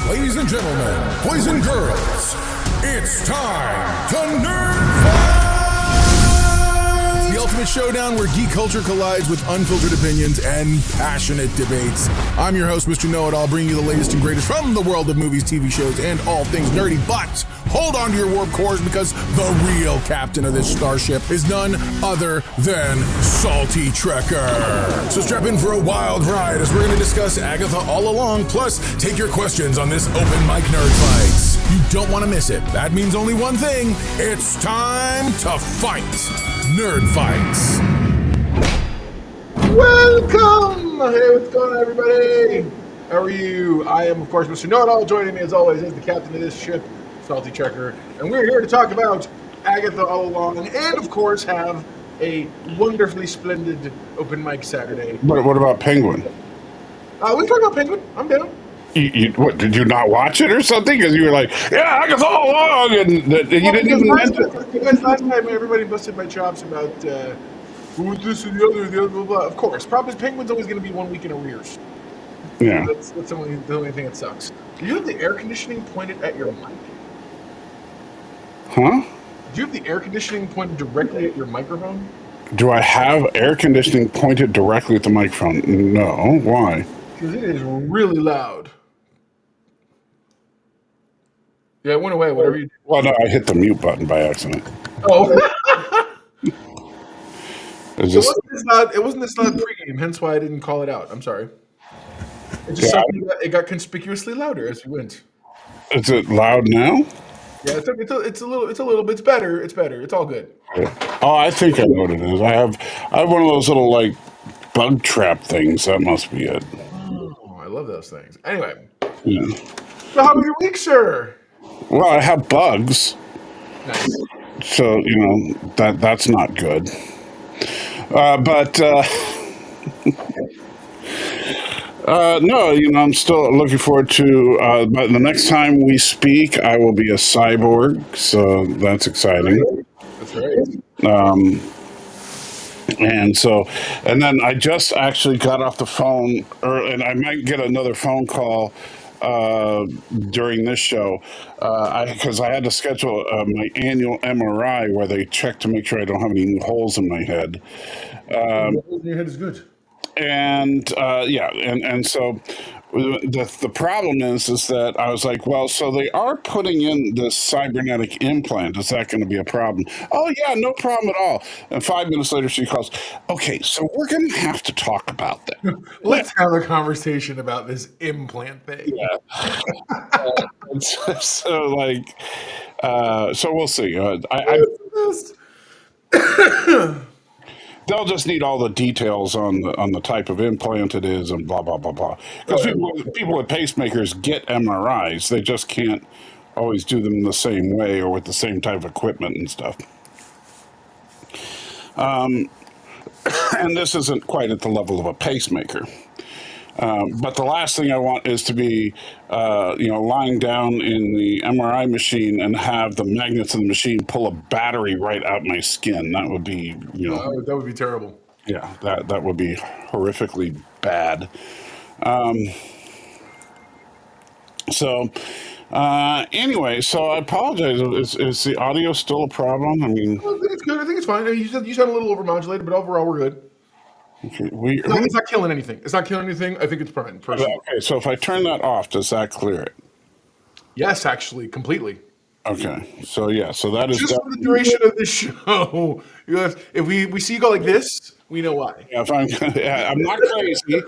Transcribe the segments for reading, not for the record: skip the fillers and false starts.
Ladies and gentlemen, boys and girls, it's time to Nerd Fight! The ultimate showdown where geek culture collides with unfiltered opinions and passionate debates. I'm your host, Mr. Know-It-All, bringing you the latest and greatest from the world of movies, TV shows, and all things nerdy. But hold on to your warp cores because the real captain of this starship is none other than Salty Trekker. So strap in for a wild ride as we're going to discuss Agatha All Along, plus take your questions on this open mic Nerd Fights. You don't want to miss it. That means only one thing. It's time to fight. Nerd Fights. Welcome! Hey, what's going on, everybody? How are you? I am, of course, Mr. Know-It-All. Joining me, as always, is the captain of this ship, Salty Trekker. And we're here to talk about Agatha All Along and, of course, have a wonderfully splendid open mic Saturday. What about Penguin? We talk about Penguin. I'm down. What, did you not watch it or something? Because you were like, yeah, Agatha All Along, and you didn't even mention it. Because last time everybody busted my chops about who this and the other, blah, blah, blah. Of course. Problem is, Penguin's always going to be 1 week in arrears. Yeah. That's the only thing that sucks. Do you have the air conditioning pointed at your mic? Huh? Do you have the air conditioning pointed directly at your microphone? Do I have air conditioning pointed directly at the microphone? No. Why? Because it is really loud. Yeah, it went away. Whatever you did. Well, no, I hit the mute button by accident. Oh. It wasn't this loud pregame, hence why I didn't call it out. I'm sorry. It got conspicuously louder as we went. Is it loud now? Yeah, it's a little bit. It's better. It's all good. Oh, I think I know what it is. I have one of those little like bug trap things. That must be it. Oh, I love those things. Anyway. Yeah. So how was your week, sir? Well, I have bugs. Nice. So, that's not good. No, I'm still looking forward to, but the next time we speak, I will be a cyborg, so that's exciting. That's right. And then I just actually got off the phone, and I might get another phone call during this show, because I had to schedule my annual MRI where they check to make sure I don't have any new holes in my head. Holes in your head is good. And so the problem is that I was like, well, so they are putting in this cybernetic implant. Is that going to be a problem? Oh yeah, no problem at all. And 5 minutes later, she calls. Okay, so we're going to have to talk about that. Let's have a conversation about this implant thing. Yeah. So we'll see. They'll just need all the details on the type of implant it is and blah, blah, blah, blah. Because people with pacemakers get MRIs. They just can't always do them the same way or with the same type of equipment and stuff. And this isn't quite at the level of a pacemaker. But the last thing I want is to be, lying down in the MRI machine and have the magnets in the machine pull a battery right out my skin. That would be, that would be terrible. Yeah, that would be horrifically bad. Anyway, so I apologize. Is the audio still a problem? I mean, I think it's good. I think it's fine. You sound a little overmodulated, but overall we're good. Okay, it's not killing anything. I think it's fine. Personally. Okay, so if I turn that off, does that clear it? Yes, actually, completely. Okay, so that is just for the duration of the show. If we see you go like this, we know why. Yeah, I'm not crazy.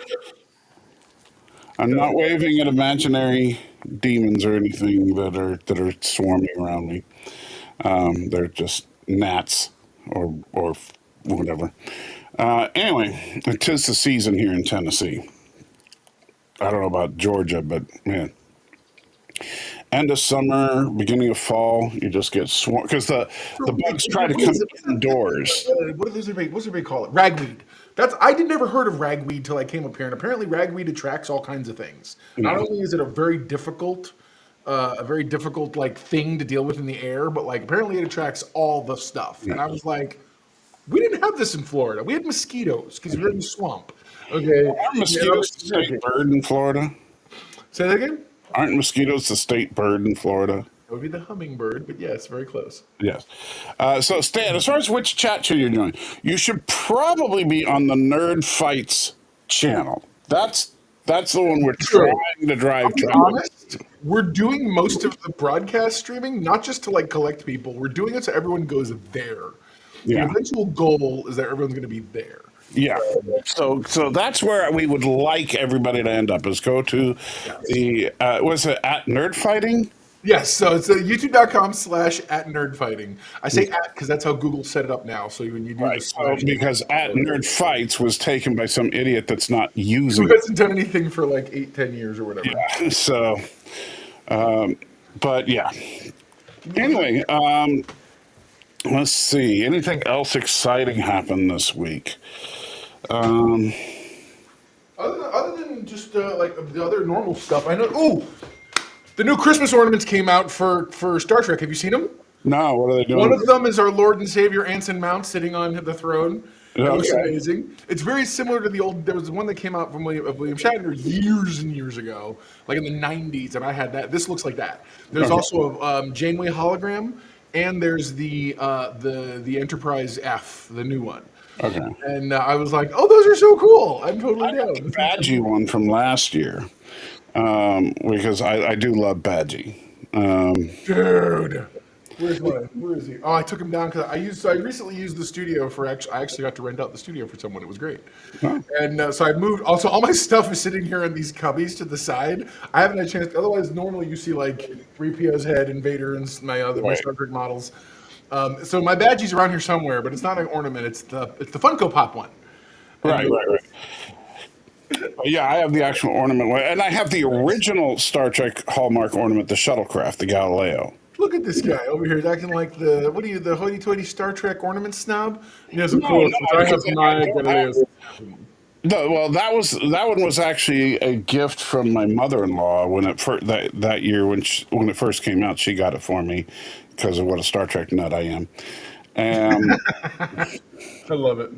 I'm not waving at imaginary demons or anything that are swarming around me. They're just gnats or whatever. Anyway, it is the season here in Tennessee. I don't know about Georgia, but man, end of summer, beginning of fall, you just get swarmed because the bugs try to come indoors. What's everybody call it? Ragweed. I did never heard of ragweed till I came up here, and apparently ragweed attracts all kinds of things. Not only is it a very difficult like thing to deal with in the air, but like apparently it attracts all the stuff. And I was like, we didn't have this in Florida. We had mosquitoes because we're in the swamp. Okay, Are mosquitoes the same bird in Florida? Say that again. Aren't mosquitoes the state bird in Florida? That would be the hummingbird, but yes, very close. Yes. So, Stan, as far as which chat should you join, you should probably be on the Nerd Fights channel. That's the one we're trying to drive I'll be traffic. honest, we're doing most of the broadcast streaming, not just to like collect people. We're doing it so everyone goes there. Yeah. The eventual goal is that everyone's going to be there. Yeah. So that's where we would like everybody to end up is go to the was it at Nerd Fighting? Yes, so it's youtube.com/@nerdfighting. I say at because that's how Google set it up now. So when you do Right. So because at Nerd Fights was taken by some idiot that's not using who hasn't done anything for like 8-10 years or whatever. it. So but yeah. Anyway, let's see. Anything else exciting happened this week? Other than just like the other normal stuff, I know. Oh, the new Christmas ornaments came out for Star Trek. Have you seen them? No, what are they doing? One of them is our Lord and Savior Anson Mount sitting on the throne. It looks Okay. amazing. It's very similar to the old. There was one that came out from William Shatner years and years ago, like in the '90s, and I had that. This looks like that. There's also a Janeway hologram, and there's the Enterprise F, the new one. Okay. And I was like, "Oh, those are so cool! I'm totally down." The Badgie one from last year, because I do love Badgie. Dude, where's mine? Where is he? Oh, I took him down because I recently used the studio for I actually got to rent out the studio for someone. It was great. Oh. And so I moved. Also, all my stuff is sitting here in these cubbies to the side. I haven't had a chance. Otherwise, normally you see like 3PO's head and Vader and my Star Trek models. So my Badgie's around here somewhere, but it's not an ornament. It's the Funko Pop one. Right. Yeah, I have the actual ornament, and I have the original Star Trek Hallmark ornament, the shuttlecraft, the Galileo. Look at this guy over here. He's acting like the hoity-toity Star Trek ornament snob. He has a cool. I have my Galileos. No, well, that one was actually a gift from my mother-in-law when it that year when it first came out. She got it for me because of what a Star Trek nut I am, and I love it.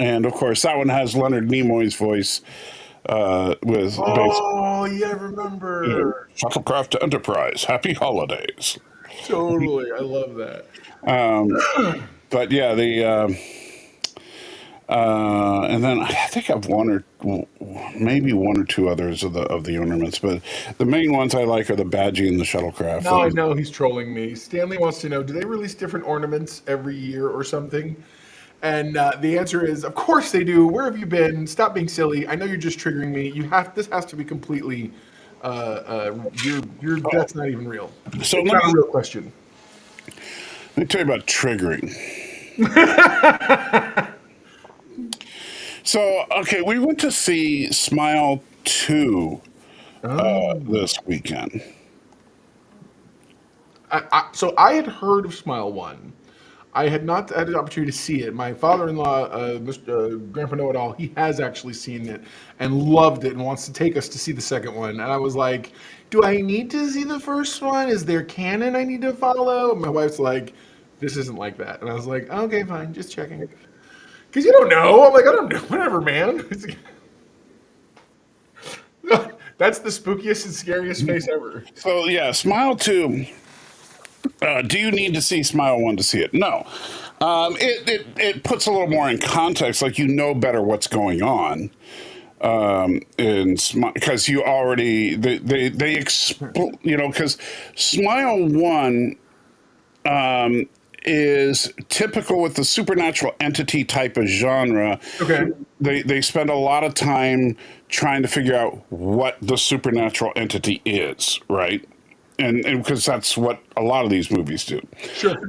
And of course, that one has Leonard Nimoy's voice with Oh, yeah, I remember. Shuttlecraft to Enterprise. Happy holidays. Totally, I love that. But yeah, and then I think I've maybe one or two others of the ornaments, but the main ones I like are the Badgie and the Shuttlecraft. Now I know he's trolling me. Stanley wants to know: do they release different ornaments every year or something? And the answer is, of course they do. Where have you been? Stop being silly. I know you're just triggering me. This has to be completely. That's not even real. So it's not a real question. Let me tell you about triggering. So, okay, we went to see Smile 2 this weekend. So I had heard of Smile 1. I had not had the opportunity to see it. My father-in-law, Mr. Grandpa Know-It-All, he has actually seen it and loved it and wants to take us to see the second one. And I was like, do I need to see the first one? Is there canon I need to follow? And my wife's like, this isn't like that. And I was like, okay, fine, just checking. Because you don't know. I'm like, I don't know. Whatever, man. That's the spookiest and scariest face ever. So, yeah, Smile 2... do you need to see Smile 1 to see it? No. It puts a little more in context, like you know better what's going on. Because you already, because Smile 1 is typical with the supernatural entity type of genre. Okay. They spend a lot of time trying to figure out what the supernatural entity is, right? And because that's what a lot of these movies do. Sure.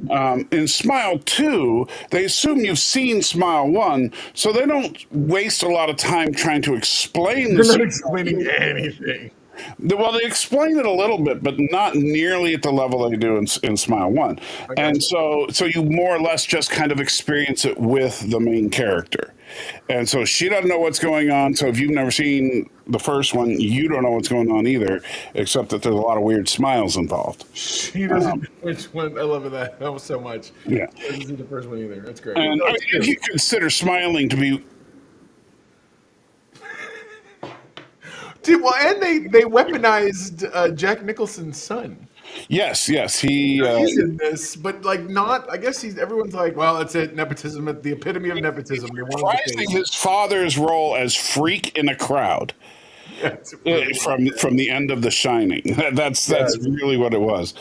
In Smile 2, they assume you've seen Smile 1, so they don't waste a lot of time trying to explain this. They're not explaining anything. Well, they explain it a little bit, but not nearly at the level they do in Smile 1. And so you more or less just kind of experience it with the main character. And so she doesn't know what's going on. So if you've never seen the first one, you don't know what's going on either, except that there's a lot of weird smiles involved. She doesn't know which one. I love that so much. Yeah. She doesn't see the first one either. That's great. And if you consider smiling to be... Dude, well, and they weaponized Jack Nicholson's son. Yes, He's in this, but like not. I guess everyone's like, well, that's it. Nepotism, the epitome of nepotism. They wanted the reprising face. his father's role as freak in a crowd. Yeah, it's really From the end of The Shining. That's yes. really what it was.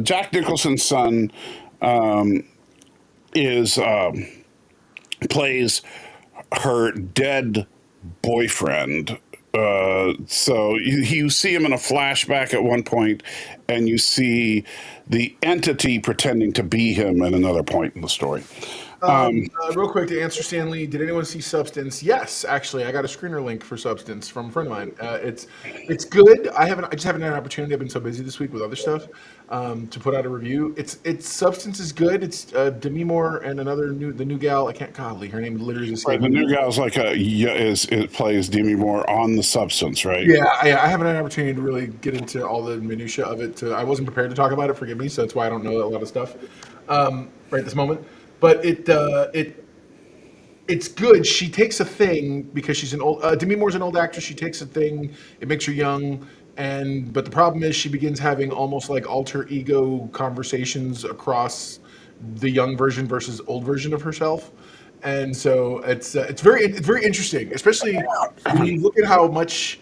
Jack Nicholson's son is plays her dead boyfriend. So you see him in a flashback at one point, and you see the entity pretending to be him at another point in the story. Real quick to answer Stanley, did anyone see Substance? Yes, actually, I got a screener link for Substance from a friend of mine. It's good. I just haven't had an opportunity. I've been so busy this week with other stuff to put out a review. It's Substance is good. It's Demi Moore and the new gal. I can't golly, her name literally just Right, the new gal's like it plays Demi Moore on The Substance, right? Yeah, I haven't had an opportunity to really get into all the minutia of it. I wasn't prepared to talk about it. Forgive me. So that's why I don't know a lot of stuff right this moment. But it's good. She takes a thing because she's an old. Demi Moore's an old actress. She takes a thing. It makes her young, but the problem is she begins having almost like alter ego conversations across the young version versus old version of herself. And so it's very interesting, especially when you look at how much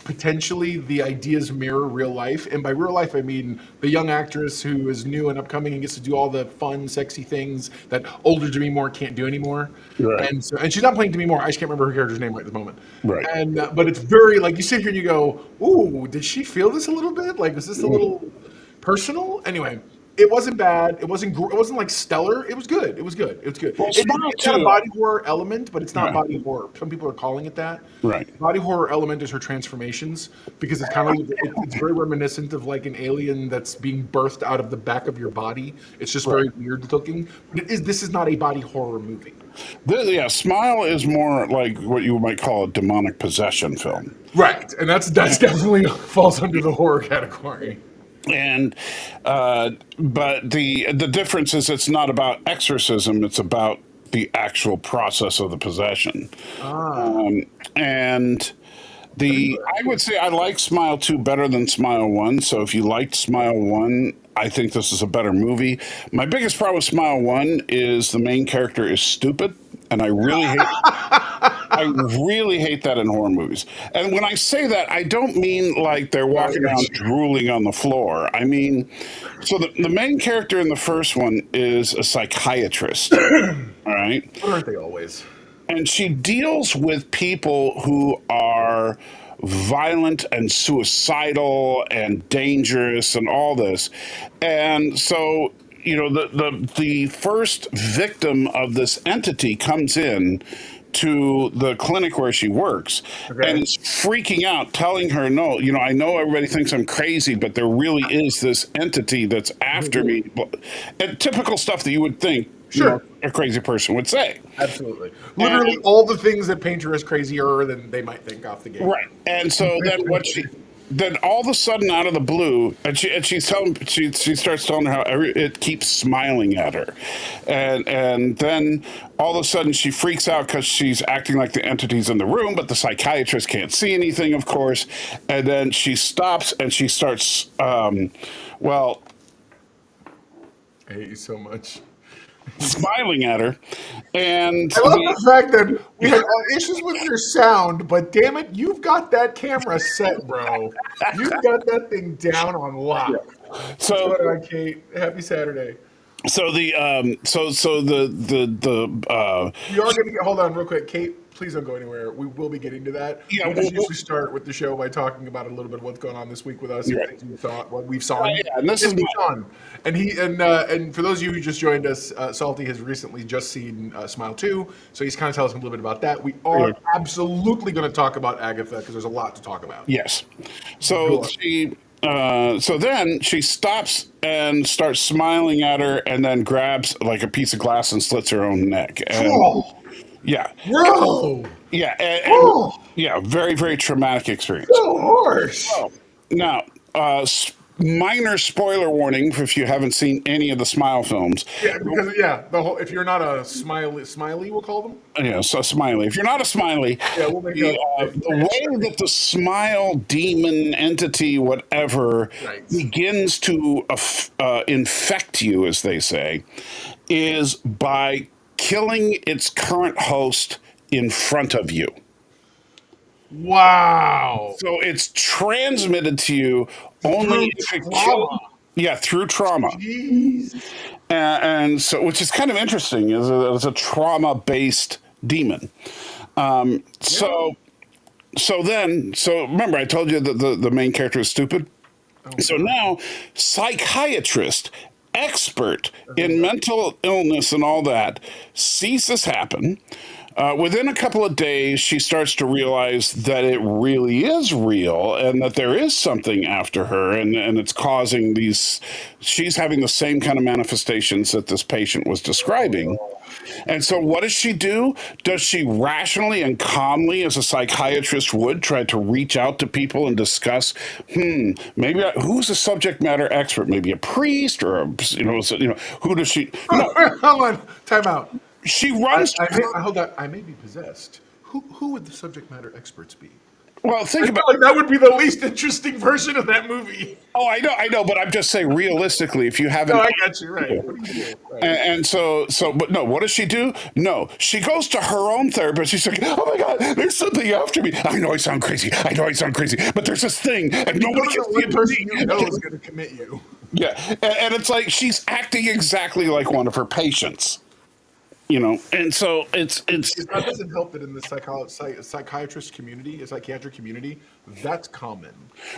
potentially the ideas mirror real life. And by real life, I mean the young actress who is new and upcoming and gets to do all the fun, sexy things that older Demi Moore can't do anymore. Right. And she's not playing Demi Moore. I just can't remember her character's name right at the moment. Right. And but it's very like you sit here and you go, "Ooh, did she feel this a little bit? Like, was this a little personal?" Anyway. It wasn't bad. It wasn't like stellar. It was good. It was good. Well, It's got a body horror element, but it's not Right. body horror. Some people are calling it that. Right. The body horror element is her transformations because it's kind of it's very reminiscent of like an alien that's being birthed out of the back of your body. It's just very weird looking. But this is not a body horror movie. Smile is more like what you might call a demonic possession film. Right, and that's definitely falls under the horror category. And but the difference is it's not about exorcism, it's about the actual process of the possession. And I would say I like Smile 2 better than Smile 1. So if you liked Smile 1, I think this is a better movie. My biggest problem with Smile 1 is the main character is stupid, and I really hate that in horror movies. And when I say that, I don't mean like they're walking around drooling on the floor. I mean, so the main character in the first one is a psychiatrist, all right? But aren't they always? And she deals with people who are violent and suicidal and dangerous and all this. And so, the first victim of this entity comes in to the clinic where she works and is freaking out, telling her, no, I know everybody thinks I'm crazy, but there really is this entity that's after me. And typical stuff that you would think a crazy person would say. Absolutely. Literally all the things that paint her as crazier than they might think off the gate. Right. And so then all of a sudden out of the blue, and she starts telling her how it keeps smiling at her. And then all of a sudden she freaks out because she's acting like the entity's in the room, but the psychiatrist can't see anything, of course. And then she stops and she starts, I hate you so much. smiling at her. And I love the fact that we had issues with your sound, but damn it, you've got that camera set, bro. You've got that thing down on lock. so What's going on, Kate? Happy Saturday. So the You are going to hold on real quick, Kate. Please don't go anywhere. We will be getting to that. Yeah, we usually start with the show by talking about a little bit of what's going on this week with us, and things we thought, what we've saw. And this is Sean. And for those of you who just joined us, Salty has recently just seen Smile 2, so he's kind of telling us a little bit about that. We are absolutely going to talk about Agatha because there's a lot to talk about. Yes. So so then she stops and starts smiling at her, and then grabs like a piece of glass and slits her own neck. And, yeah. Bro. Yeah. Very, very traumatic experience. So harsh. Now, minor spoiler warning if you haven't seen any of the Smile films. Yeah, because the whole if you're not a smiley, we'll call them. Yeah, so Smiley. If you're not a Smiley, Yeah, we'll make the way that the Smile demon entity, whatever, Right. begins to infect you, as they say, is by killing its current host in front of you. Wow. So it's transmitted to you only Through if it trauma. yeah, through trauma. Jeez. And so, which is kind of interesting, is it's a trauma-based demon. So remember, I told you that the main character is stupid. So now, psychiatrist, expert in mental illness and all that, sees this happen. Within a couple of days, she starts to realize that it really is real and that there is something after her, and it's causing these. She's having the same kind of manifestations that this patient was describing. And so, what does she do? Does she rationally and calmly, as a psychiatrist would, try to reach out to people and discuss? Who's a subject matter expert? Maybe a priest, or who does she? No, Hold on. Time out. she runs. Hold on. I may be possessed. Who would the subject matter experts be? Well, I think feel about. like that would be the least interesting version of that movie. Oh, I know, but I'm just saying, realistically, if you haven't. No, I got you right. What do you do? Right. But no, what does she do? No, she goes to her own therapist. She's like, oh my God, there's something after me. I know I sound crazy, but there's this thing, and nobody can see One it. person you know is going to commit you. Yeah, and it's like she's acting exactly like one of her patients. And so it's That doesn't help that in the psychiatric community, that's common.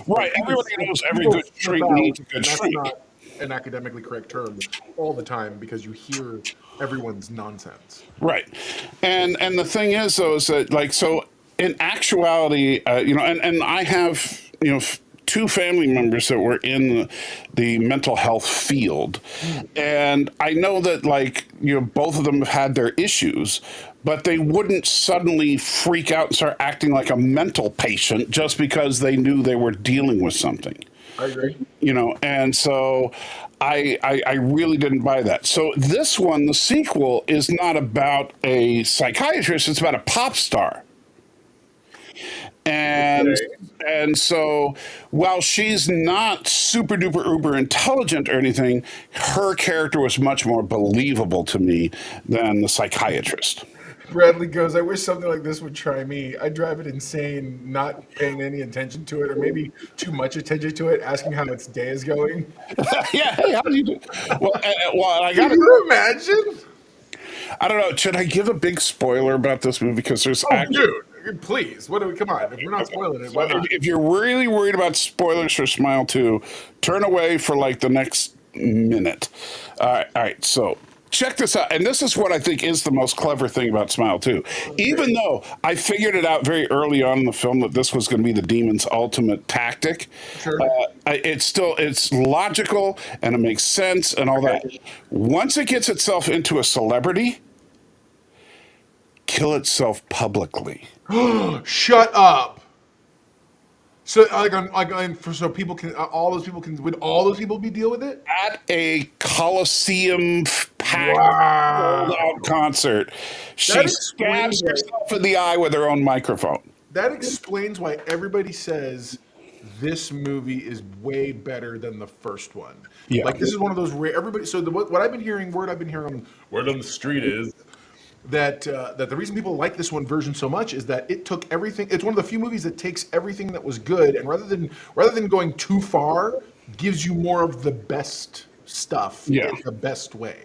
right. Everybody knows every good shrink needs a good That's shrink. not an academically correct term all the time because you hear everyone's nonsense. Right. And the thing is, though, is that, like, so in actuality, and I have, two family members that were in the mental health field. And I know that, like, both of them have had their issues, but they wouldn't suddenly freak out and start acting like a mental patient just because they knew they were dealing with something. I agree. And so I really didn't buy that. So this one, the sequel, is not about a psychiatrist, it's about a pop star. And so while she's not super duper uber intelligent or anything, her character was much more believable to me than the psychiatrist. Bradley goes, I wish something like this would try me. I drive it insane, not paying any attention to it, or maybe too much attention to it, asking how its day is going. Yeah, hey, how do you do? Well, I got Can you imagine? I don't know. Should I give a big spoiler about this movie? Because there's Dude, please. Come on. If we're not spoiling it, why not? If you're really worried about spoilers for Smile 2, turn away for like the next minute. All right. So check this out. And this is what I think is the most clever thing about Smile 2. Even though I figured it out very early on in the film that this was going to be the demon's ultimate tactic, Sure. it's logical and it makes sense and all that. Once it gets itself into a celebrity, kill itself publicly. Shut up. So, so people can, would all those people be deal with it? At a Coliseum packed Wow. sold-out concert, she That stabs explains it. herself in the eye with her own microphone. That explains why everybody says this movie is way better than the first one. Yeah. Like, this is one of those rare, everybody, so what I've been hearing, word on the street is that the reason people like this one version so much is that it took everything. It's one of the few movies that takes everything that was good and rather than going too far, gives you more of the best stuff in the best way.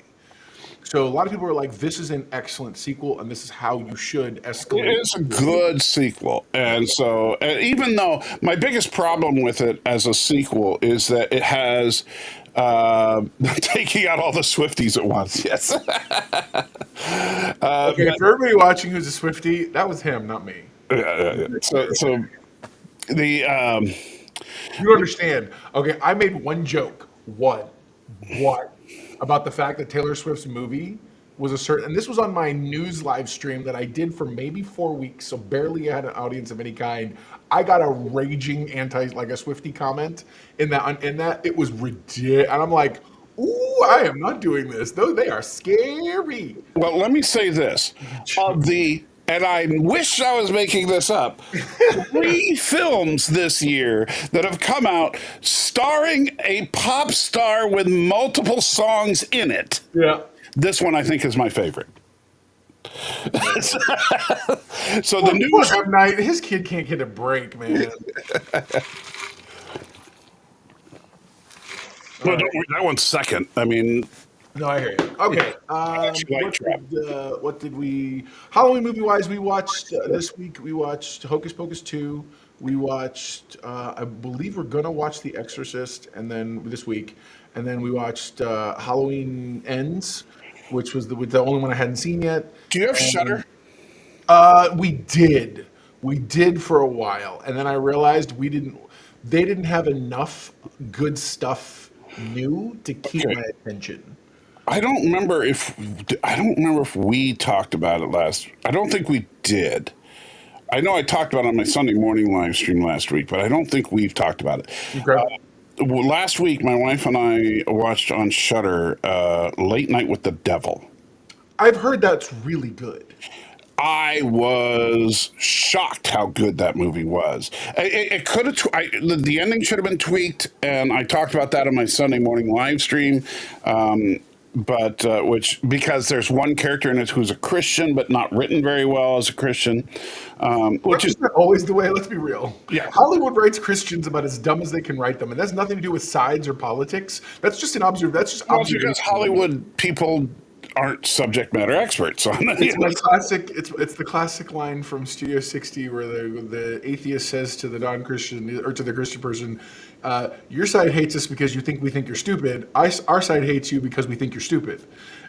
So a lot of people are like, this is an excellent sequel, and this is how you should escalate. It is a good sequel. And so, even though my biggest problem with it as a sequel is that it has taking out all the Swifties at once. Yes. Okay, for everybody watching who's a Swiftie, that was him, not me. So the You don't understand. Okay, I made one joke. What? About the fact that Taylor Swift's movie was a certain, and this was on my news live stream that I did for maybe 4 weeks, so barely had an audience of any kind. I got a raging like a Swiftie comment in that it was ridiculous, and I'm like, ooh, I am not doing this. Though they are scary. Well, let me say this. And I wish I was making this up, 3 films this year that have come out starring a pop star with multiple songs in it. Yeah. This one I think is my favorite. So the Poor news. M. Night, his kid can't get a break, man. Well, don't worry, that one's second. I mean, No, I hear you. Okay. actually like Trap. What did we? Halloween movie wise, we watched this week. We watched Hocus Pocus 2. We watched. I believe we're gonna watch The Exorcist, and then this week, and then we watched Halloween Ends, which was the only one I hadn't seen yet. Do you have Shudder? We did. We did for a while, and then I realized we didn't. They didn't have enough good stuff new to keep my attention. I don't remember if we talked about it last. I don't think we did. I know I talked about it on my Sunday morning live stream last week, but I don't think we've talked about it. Okay. Well, last week, my wife and I watched on Shudder Late Night with the Devil. I've heard that's really good. I was shocked how good that movie was. It could have. The ending should have been tweaked, and I talked about that on my Sunday morning live stream. But because there's one character in it who's a Christian, but not written very well as a Christian, which is not always the way. Let's be real. Yeah. Hollywood writes Christians about as dumb as they can write them, and that's nothing to do with sides or politics. That's just an observation. That's just observation. because Hollywood people aren't subject matter experts on it. It's my classic. It's the classic line from Studio 60 where the atheist says to the non-Christian or to the Christian person, "Your side hates us because we think you're stupid. Our side hates you because we think you're stupid."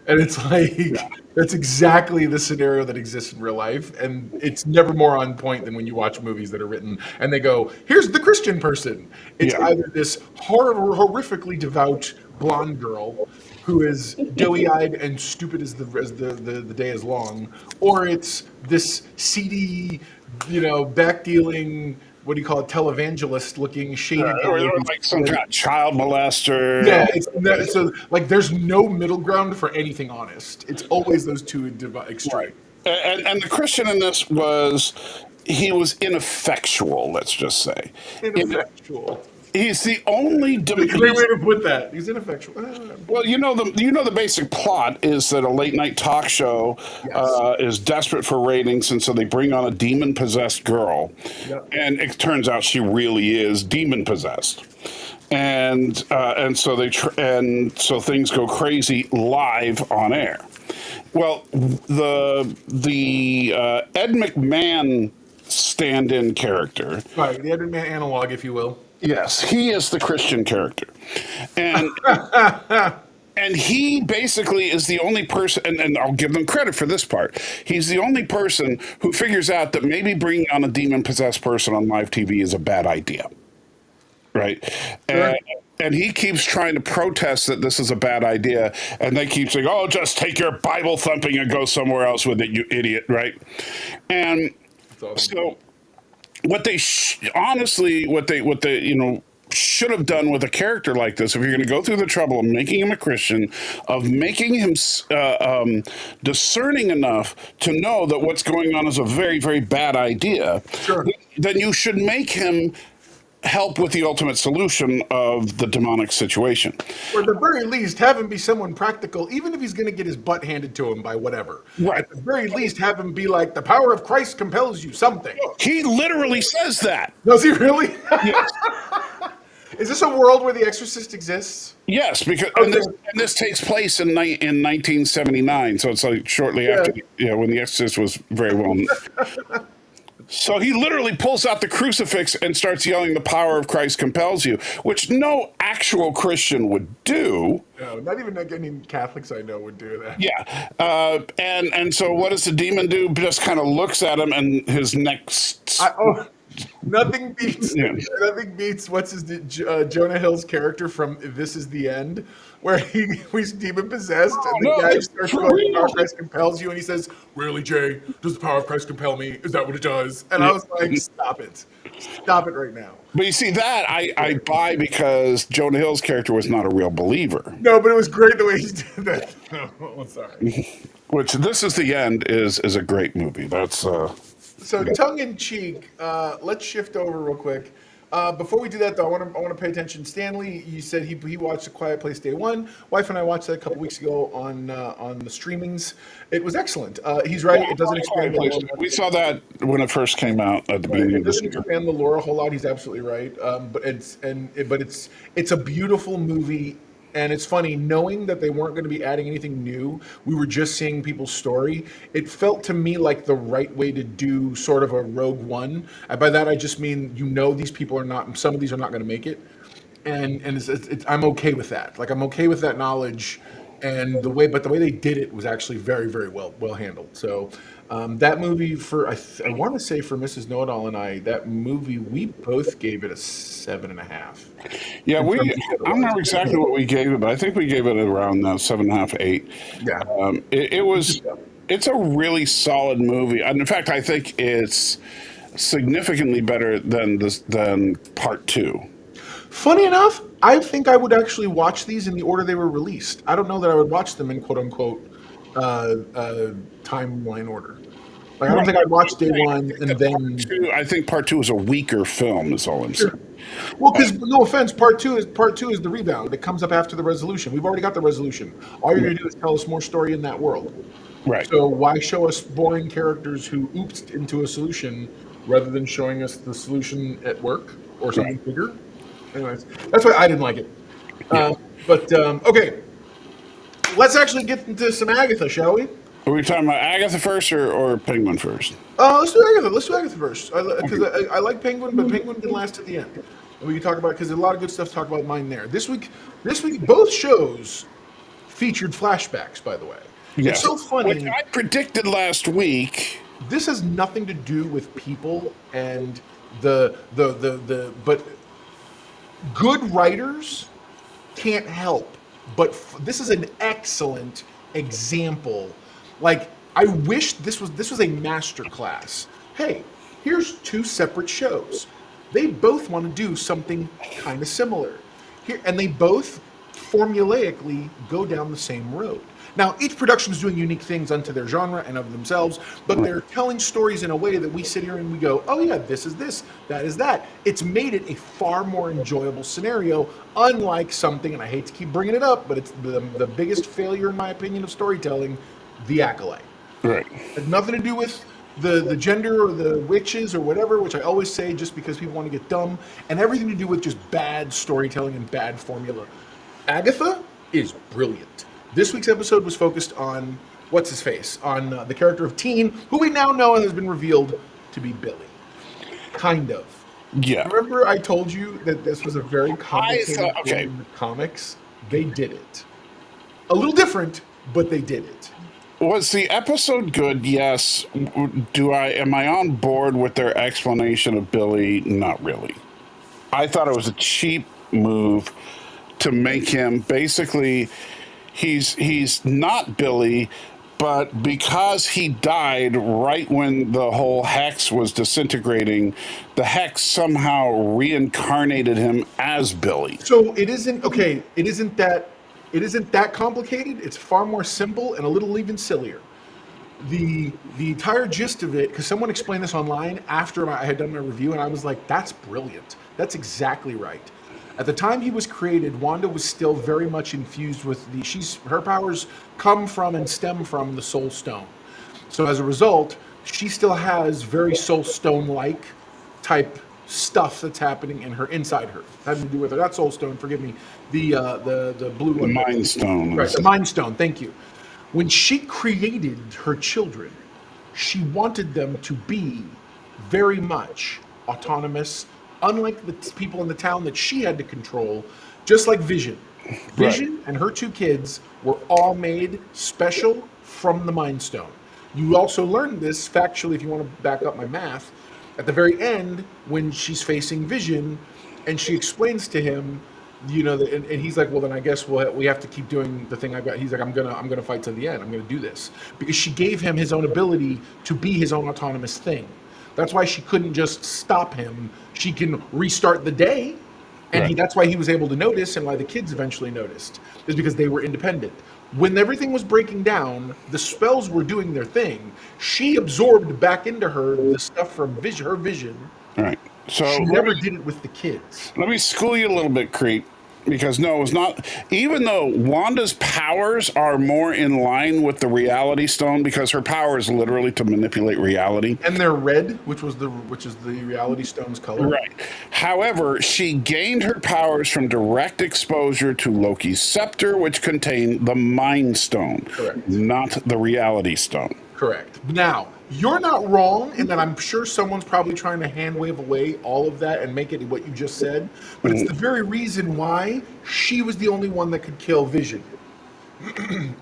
And it's like that's exactly the scenario that exists in real life, and it's never more on point than when you watch movies that are written and they go, "Here's the Christian person." It's either this horrifically devout blonde girl who is doughy-eyed and stupid as the day is long, or it's this seedy, back-dealing, what do you call it, televangelist-looking shady or like some kind of child molester. Yeah, so like there's no middle ground for anything honest. It's always those two extremes. Right. And the Christian in this he was ineffectual, let's just say. Ineffectual. He's the only. Great way to put that. He's ineffectual. Well, the basic plot is that a late night talk show is desperate for ratings, and so they bring on a demon possessed girl, and it turns out she really is demon possessed, and so so things go crazy live on air. Well, the Ed McMahon stand-in character, right? The Ed McMahon analog, if you will. Yes, he is the Christian character. And and he basically is the only person, and I'll give them credit for this part, he's the only person who figures out that maybe bringing on a demon-possessed person on live TV is a bad idea. Right? Sure. And he keeps trying to protest that this is a bad idea, and they keep saying, "Oh, just take your Bible thumping and go somewhere else with it, you idiot!" Right? And so, what they should have done with a character like this, if you're going to go through the trouble of making him a Christian, of making him discerning enough to know that what's going on is a very, very bad idea, sure, then you should make him help with the ultimate solution of the demonic situation. Or at the very least, have him be someone practical, even if he's going to get his butt handed to him by whatever. Right. At the very least, have him be like, the power of Christ compels you, something. He literally says that. Does he really? Yes. Is this a world where The Exorcist exists? Yes, because Okay. and this takes place in 1979, so it's like shortly after, when The Exorcist was very well known. So he literally pulls out the crucifix and starts yelling, "The power of Christ compels you," which no actual Christian would do. No, not even any Catholics I know would do that. Yeah. And so what does the demon do? Just kind of looks at him and his neck Nothing beats Yeah. nothing beats Jonah Hill's character from This Is the End, where he's demon possessed and the No, guy that's starts for going, "The power real. of Christ compels you," and he says, "Really, Jay? Does the power of Christ compel me? Is that what it does?" And I was like, "Stop it right now." But you see that I buy because Jonah Hill's character was not a real believer. No, but it was great the way he did that. Oh, sorry. Which This Is the End is a great movie. That's So tongue in cheek, let's shift over real quick. Before we do that, though, I want to pay attention. Stanley, you said he watched A Quiet Place Day One. Wife and I watched that a couple weeks ago on the streamings. It was excellent. He's right; it doesn't expand the lore. we saw that when it first came out at the Right. beginning It of this doesn't year. expand the lore a whole lot. He's absolutely right. But it's a beautiful movie. And it's funny, knowing that they weren't going to be adding anything new, we were just seeing people's story. It felt to me like the right way to do sort of a Rogue One. And by that, I just mean, these people are not, some of these are not going to make it. And I'm okay with that. Like, I'm okay with that knowledge. And the way they did it was actually very, very well handled. So that movie I want to say for Mrs. Know-It-All and I, that movie, we both gave it a 7.5. Yeah, in we. terms of I what it don't remember was. exactly what we gave it, but I think we gave it around 7.5, 8. Yeah. It was. It's a really solid movie, and in fact, I think it's significantly better than Part 2. Funny enough, I think I would actually watch these in the order they were released. I don't know that I would watch them in quote unquote timeline order. Like, I don't think I'd watch day one and then. I think Part 2 is a weaker film. Is all I'm saying. Well, because no offense, part two is the rebound. It comes up after the resolution. We've already got the resolution. All you're going to do is tell us more story in that world. Right. So why show us boring characters who oopsed into a solution rather than showing us the solution at work or something bigger? Anyways, that's why I didn't like it. Okay, let's actually get into some Agatha, shall we? Are we talking about Agatha first or Penguin first? Let's do Agatha. Let's do Agatha first. Because I like Penguin, but Penguin didn't last to the end. And we can talk about because there's a lot of good stuff to talk about mine there. This week, both shows featured flashbacks. By the way, Yes. it's so funny. Which I predicted last week. This has nothing to do with people and the but good writers can't help but this is an excellent example. Like, I wish this was a master class. Hey, here's two separate shows. They both want to do something kind of similar here, and they both formulaically go down the same road. Now, each production is doing unique things unto their genre and of themselves, but they're telling stories in a way that we sit here and we go, oh yeah, this is this, that is that. It's made it a far more enjoyable scenario, unlike something, and I hate to keep bringing it up, but it's the biggest failure, in my opinion, of storytelling, The Acolyte. Right. It had nothing to do with the gender or the witches or whatever, which I always say just because people want to get dumb, and everything to do with just bad storytelling and bad formula. Agatha is brilliant. This week's episode was focused on what's-his-face, on the character of Teen, who we now know has been revealed to be Billy. Kind of. Yeah. Remember I told you that this was a very complicated okay. thing in the comics? They did it. A little different, but they did it. Was the episode good? Yes. Am I on board with their explanation of Billy? Not really. I thought it was a cheap move to make him basically he's not Billy, but because he died right when the whole hex was disintegrating, the hex somehow reincarnated him as Billy. So it isn't okay. It isn't that complicated. It's far more simple and a little even sillier. The entire gist of it, because someone explained this online after I had done my review, and I was like, "That's brilliant. That's exactly right." At the time he was created, Wanda was still very much infused with her powers come from and stem from the Soul Stone. So as a result, she still has very Soul Stone-like type stuff that's happening in her inside her. Having to do with her, not Soul Stone, forgive me, the blue one. The Mind Stone. Right, the Mind Stone, thank you. When she created her children, she wanted them to be very much autonomous, unlike the people in the town that she had to control, just like Vision. Vision and her two kids were all made special from the Mind Stone. You also learned this factually, if you want to back up my math, At the very end, when she's facing Vision, and she explains to him, and he's like, well, then I guess we have to keep doing the thing I got. He's like, I'm gonna fight to the end. I'm gonna do this because she gave him his own ability to be his own autonomous thing. That's why she couldn't just stop him. She can restart the day, and Right. that's why he was able to notice, and why the kids eventually noticed, is because they were independent. When everything was breaking down, the spells were doing their thing. She absorbed back into her the stuff from her vision. All right. So She never did it with the kids. let me school you a little bit, Creep. Because no, it's not. Even though Wanda's powers are more in line with the Reality Stone, because her power is literally to manipulate reality. And they're red, which is the Reality Stone's color. Right. However, she gained her powers from direct exposure to Loki's scepter, which contained the Mind Stone, Correct. not the Reality Stone. Correct. Now, you're not wrong in that I'm sure someone's probably trying to hand wave away all of that and make it what you just said, but it's the very reason why she was the only one that could kill Vision.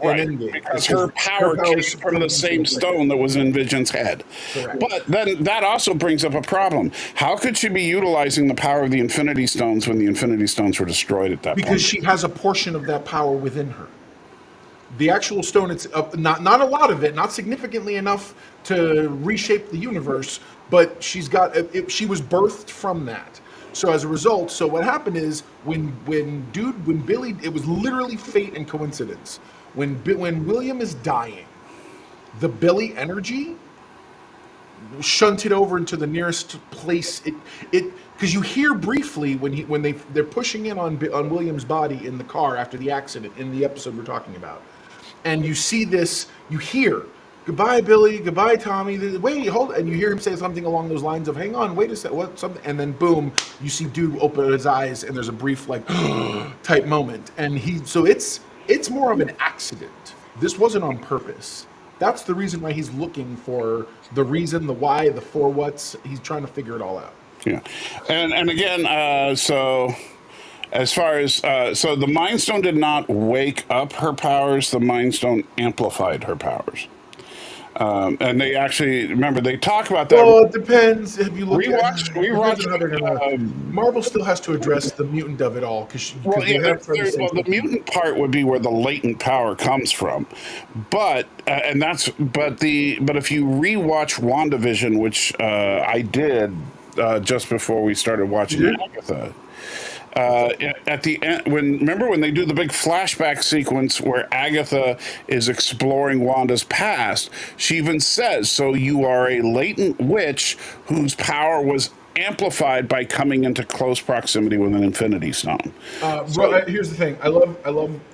Right, because her power came from the same stone that was in Vision's head. Correct. But then that also brings up a problem. How could she be utilizing the power of the Infinity Stones when the Infinity Stones were destroyed at that point? Because she has a portion of that power within her. The actual stone, it's not a lot of it, not significantly enough to reshape the universe, but she was birthed from that. So as a result, what happened is when Billy, it was literally fate and coincidence. When William is dying, the Billy energy shunted over into the nearest place. Because you hear briefly when they're pushing in on William's body in the car after the accident in the episode we're talking about, and you see this, you hear, "Goodbye, Billy. Goodbye, Tommy. Wait, hold," and you hear him say something along those lines of, "Hang on, wait a sec, what?" Something, and then boom, you see Dude open his eyes, and there's a brief like type moment, and it's more of an accident. This wasn't on purpose. That's the reason why he's looking for the reason, the why, the for what's. He's trying to figure it all out. Yeah, and again, so as far as so the Mind Stone did not wake up her powers. The Mind Stone amplified her powers. And they actually remember they talk about that. Well, it depends. Have you looked We watched. Marvel still has to address the mutant of it all because The mutant part would be where the latent power comes from, but but if you rewatch WandaVision, which I did just before we started watching Agatha. At the end, remember when they do the big flashback sequence where Agatha is exploring Wanda's past, she even says, "So you are a latent witch whose power was amplified by coming into close proximity with an Infinity Stone." Here's the thing: I love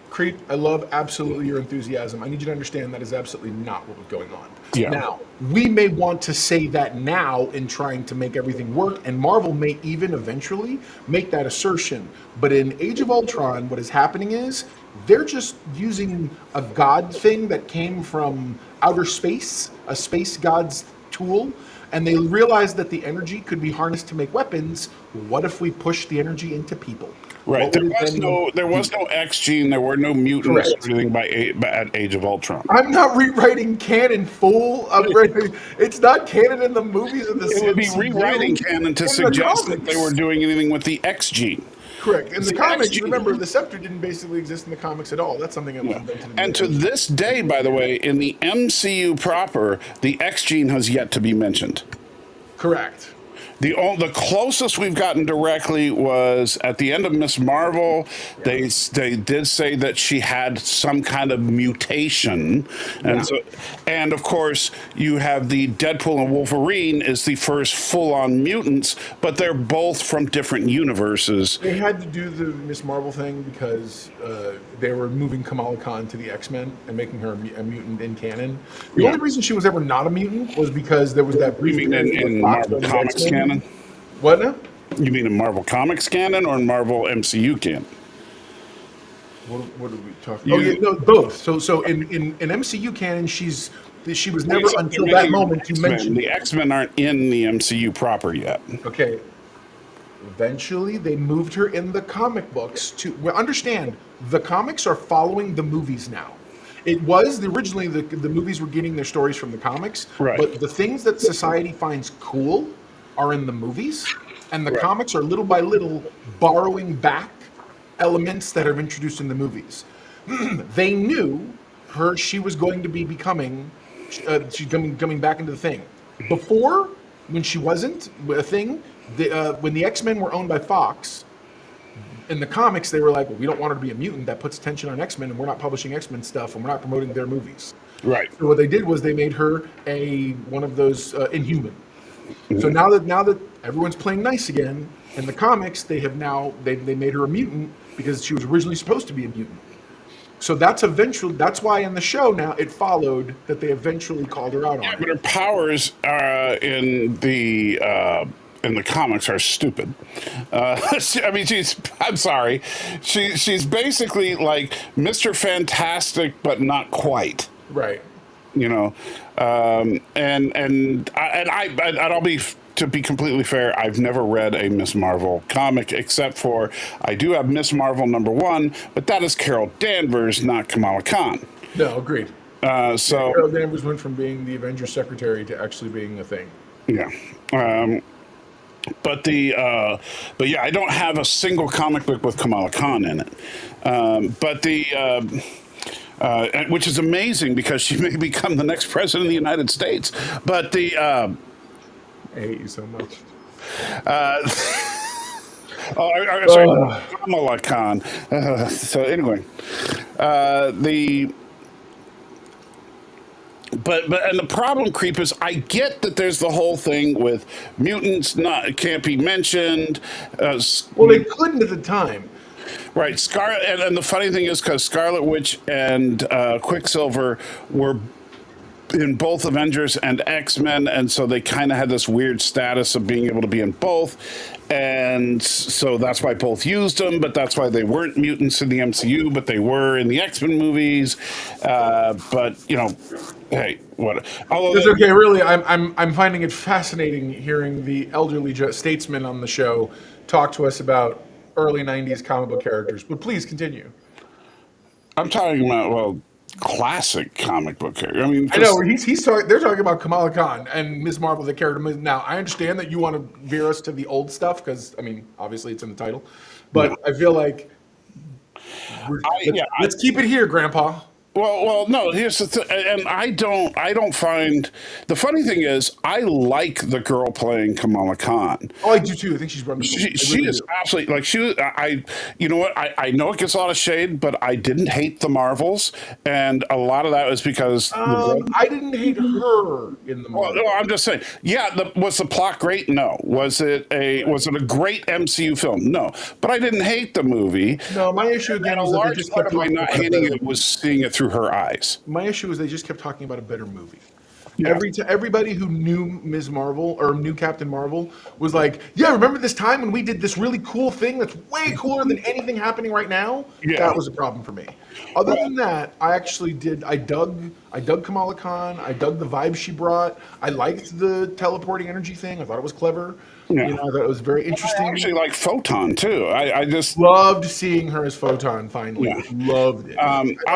Creep. I love absolutely your enthusiasm. I need you to understand that is absolutely not what was going on. Yeah. Now, we may want to say that now in trying to make everything work, and Marvel may even eventually make that assertion. But in Age of Ultron, what is happening is they're just using a god thing that came from outer space, a space god's tool, and they realized that the energy could be harnessed to make weapons. What if we push the energy into people? Right. There was no X gene. There were no mutants or anything at Age of Ultron. I'm not rewriting canon, fool. It's not canon in the movies of the It would be rewriting canon to suggest that they were doing anything with the X gene. Correct. In the comics, remember, the scepter didn't basically exist in the comics at all. That's something that was invented. And to this day, by the way, in the MCU proper, the X gene has yet to be mentioned. Correct. The closest we've gotten directly was at the end of Miss Marvel. They did say that she had some kind of mutation, and of course you have the Deadpool and Wolverine is the first full-on mutants, but they're both from different universes. They had to do the Miss Marvel thing because they were moving Kamala Khan to the X-Men and making her a mutant in canon. The only reason she was ever not a mutant was because there was that brief in Marvel Comics canon. What now? You mean in Marvel Comics canon or in Marvel MCU canon? What are we talking about? No, both. So in MCU canon, she was never until that moment you mentioned. The X-Men aren't in the MCU proper yet. Okay. Eventually, they moved her in the comic books to understand the comics are following the movies now. It was originally the movies were getting their stories from the comics, right? But the things that society finds cool are in the movies, and the Right. comics are little by little borrowing back elements that are introduced in the movies. They knew she was going to be becoming she's coming back into the thing. Before, when she wasn't a thing, when the X-Men were owned by Fox, in the comics they were like, well, we don't want her to be a mutant. That puts attention on X-Men, and we're not publishing X-Men stuff, and we're not promoting their movies. Right. So what they did was they made her one of those Inhuman. So now that everyone's playing nice again, in the comics they made her a mutant because she was originally supposed to be a mutant. So that's why in the show now it followed that they eventually called her out on it. But her powers in the comics are stupid. I mean, I'm sorry. She's basically like Mr. Fantastic, but not quite. Right. You know, and I'll be, to be completely fair, I've never read a Miss Marvel comic except for I do have Miss Marvel #1, but that is Carol Danvers, not Kamala Khan. No, agreed. So Carol Danvers went from being the Avengers secretary to actually being a thing. Yeah. But yeah, I don't have a single comic book with Kamala Khan in it. Which is amazing because she may become the next president of the United States. But I hate you so much. Sorry, Kamala Khan. So anyway, But and the problem, Creep, is I get that there's the whole thing with mutants can't be mentioned. Well, they couldn't at the time. Right. And the funny thing is because Scarlet Witch and Quicksilver were in both Avengers and X-Men, and so they kind of had this weird status of being able to be in both. And so that's why both used them, but that's why they weren't mutants in the MCU, but they were in the X-Men movies. But, you know, hey, what? It's okay, really. I'm finding it fascinating hearing the elderly statesman on the show talk to us about early 90s comic book characters. But please continue. I'm talking about, classic comic book character. I mean, I know they're talking about Kamala Khan and Ms. Marvel, the character. Now, I understand that you want to veer us to the old stuff because, I mean, obviously it's in the title, but I feel like let's keep it here, Grandpa. Well, no. Here's the thing, and I don't find the funny thing is I like the girl playing Kamala Khan. Oh, I do too. I think she's wonderful. She is absolutely you know what? I know it gets a lot of shade, but I didn't hate the Marvels, and a lot of that was because I didn't hate her in the Marvels. Well, no, I'm just saying. Yeah, was the plot great? No. Was it a great MCU film? No. But I didn't hate the movie. No, my issue again was that they just kept talking not hating it was seeing it through her eyes. My issue is they just kept talking about a better movie. Yeah. Everybody who knew Ms. Marvel or knew Captain Marvel was like, yeah, remember this time when we did this really cool thing that's way cooler than anything happening right now? Yeah. That was a problem for me. Other than that, I actually did. I dug Kamala Khan. I dug the vibe she brought. I liked the teleporting energy thing. I thought it was clever. Yeah. You know, that was very interesting. I actually like Photon too. I just loved seeing her as Photon. Finally, loved it.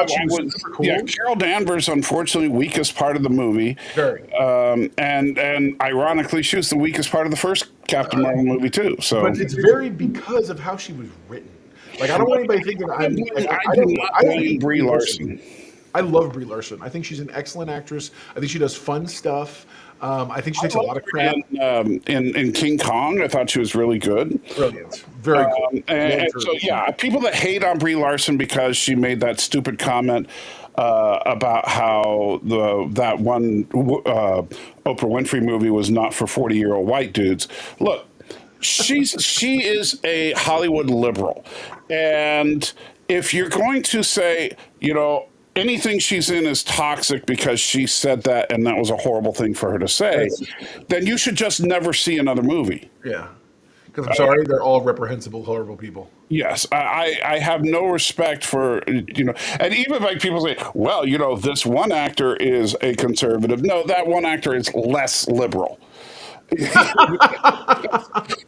She was super cool. Yeah, Carol Danvers, unfortunately, weakest part of the movie. Very. And ironically, she was the weakest part of the first Captain Marvel movie too. So, but it's very because of how she was written. Like, I don't want anybody thinking I don't blame Brie Larson. I love Brie Larson. I think she's an excellent actress. I think she does fun stuff. I think she takes a lot of credit. In King Kong, I thought she was really good. Brilliant. Very good. And so, yeah, people that hate on Brie Larson because she made that stupid comment about how that one Oprah Winfrey movie was not for 40-year-old white dudes. Look, she is a Hollywood liberal. And if you're going to say, you know, anything she's in is toxic because she said that and that was a horrible thing for her to say, then you should just never see another movie. Yeah. Because I'm sorry, they're all reprehensible, horrible people. Yes. I have no respect for, you know, and even like people say, well, you know, this one actor is a conservative. No, that one actor is less liberal.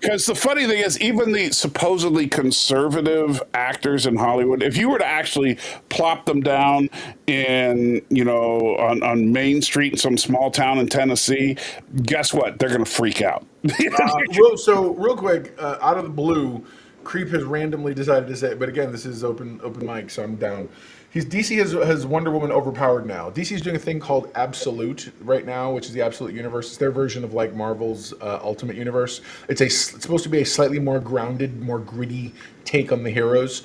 Because the funny thing is, even the supposedly conservative actors in Hollywood, if you were to actually plop them down in, on Main Street in some small town in Tennessee, guess what? They're going to freak out. Real quick, out of the blue, Creep has randomly decided to say, but again, this is open mic, so I'm down. DC has Wonder Woman overpowered now. DC is doing a thing called Absolute right now, which is the Absolute Universe. It's their version of like Marvel's Ultimate Universe. It's supposed to be a slightly more grounded, more gritty take on the heroes.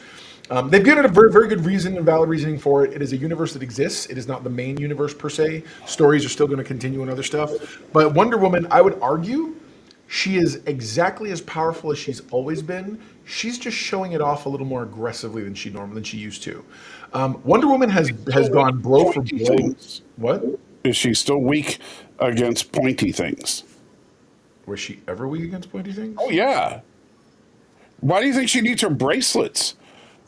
They've given it a very, very good reason and valid reasoning for it. It is a universe that exists. It is not the main universe per se. Stories are still going to continue and other stuff. But Wonder Woman, I would argue, she is exactly as powerful as she's always been. She's just showing it off a little more aggressively than she used to. Wonder Woman has gone blow for blow. Things. What? Is she still weak against pointy things? Was she ever weak against pointy things? Oh, yeah. Why do you think she needs her bracelets?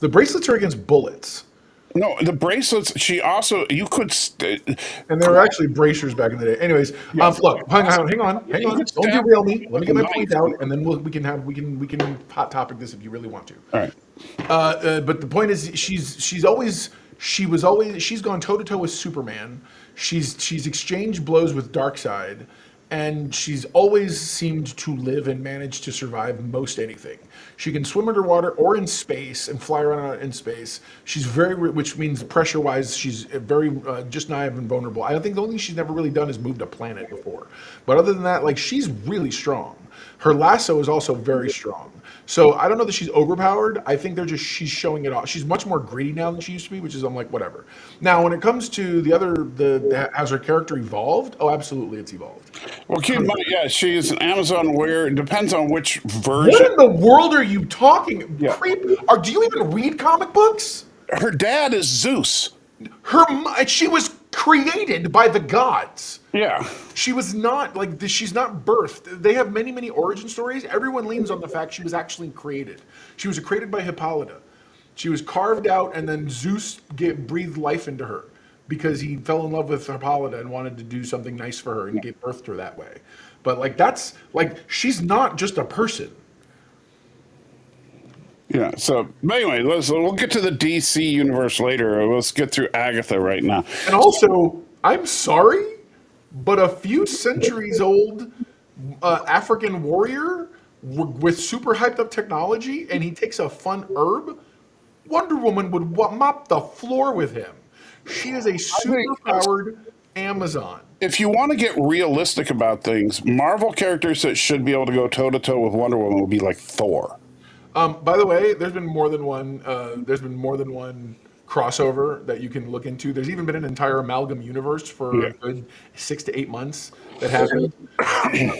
The bracelets are against bullets. No, the bracelets, you could... And they were actually bracers back in the day. Anyways, look, hang on. Don't derail me. Let me get my point out, and then we can hot topic this if you really want to. All right. But the point is, she's gone toe to toe with Superman. She's exchanged blows with Darkseid, and she's always seemed to live and manage to survive most anything. She can swim underwater or in space and fly around in space. She's which means pressure-wise, she's very just naive and vulnerable. I think the only thing she's never really done is moved a planet before. But other than that, like, she's really strong. Her lasso is also very strong. So I don't know that she's overpowered. I think she's showing it off. She's much more gritty now than she used to be, which is, I'm like, whatever. Now, when it comes to has her character evolved? Oh, absolutely, it's evolved. Well, keep in mind, she's an Amazon warrior. It depends on which version. What in the world are you talking? Yeah. Creep? Do you even read comic books? Her dad is Zeus. She was created by the gods. Yeah. She was not she's not birthed. They have many, many origin stories. Everyone leans on the fact she was actually created. She was created by Hippolyta. She was carved out, and then Zeus breathed life into her because he fell in love with Hippolyta and wanted to do something nice for her and gave birth to her that way. But she's not just a person. Yeah. So, but anyway, we'll get to the DC universe later. Let's get through Agatha right now. And also, I'm sorry, but a few centuries old African warrior with super hyped up technology, and he takes a fun herb, Wonder Woman would mop the floor with him. She is a super powered Amazon. If you want to get realistic about things, Marvel characters that should be able to go toe to toe with Wonder Woman would be like Thor. By the way, there's been more than one. Crossover that you can look into. There's even been an entire amalgam universe for a good 6 to 8 months that happened,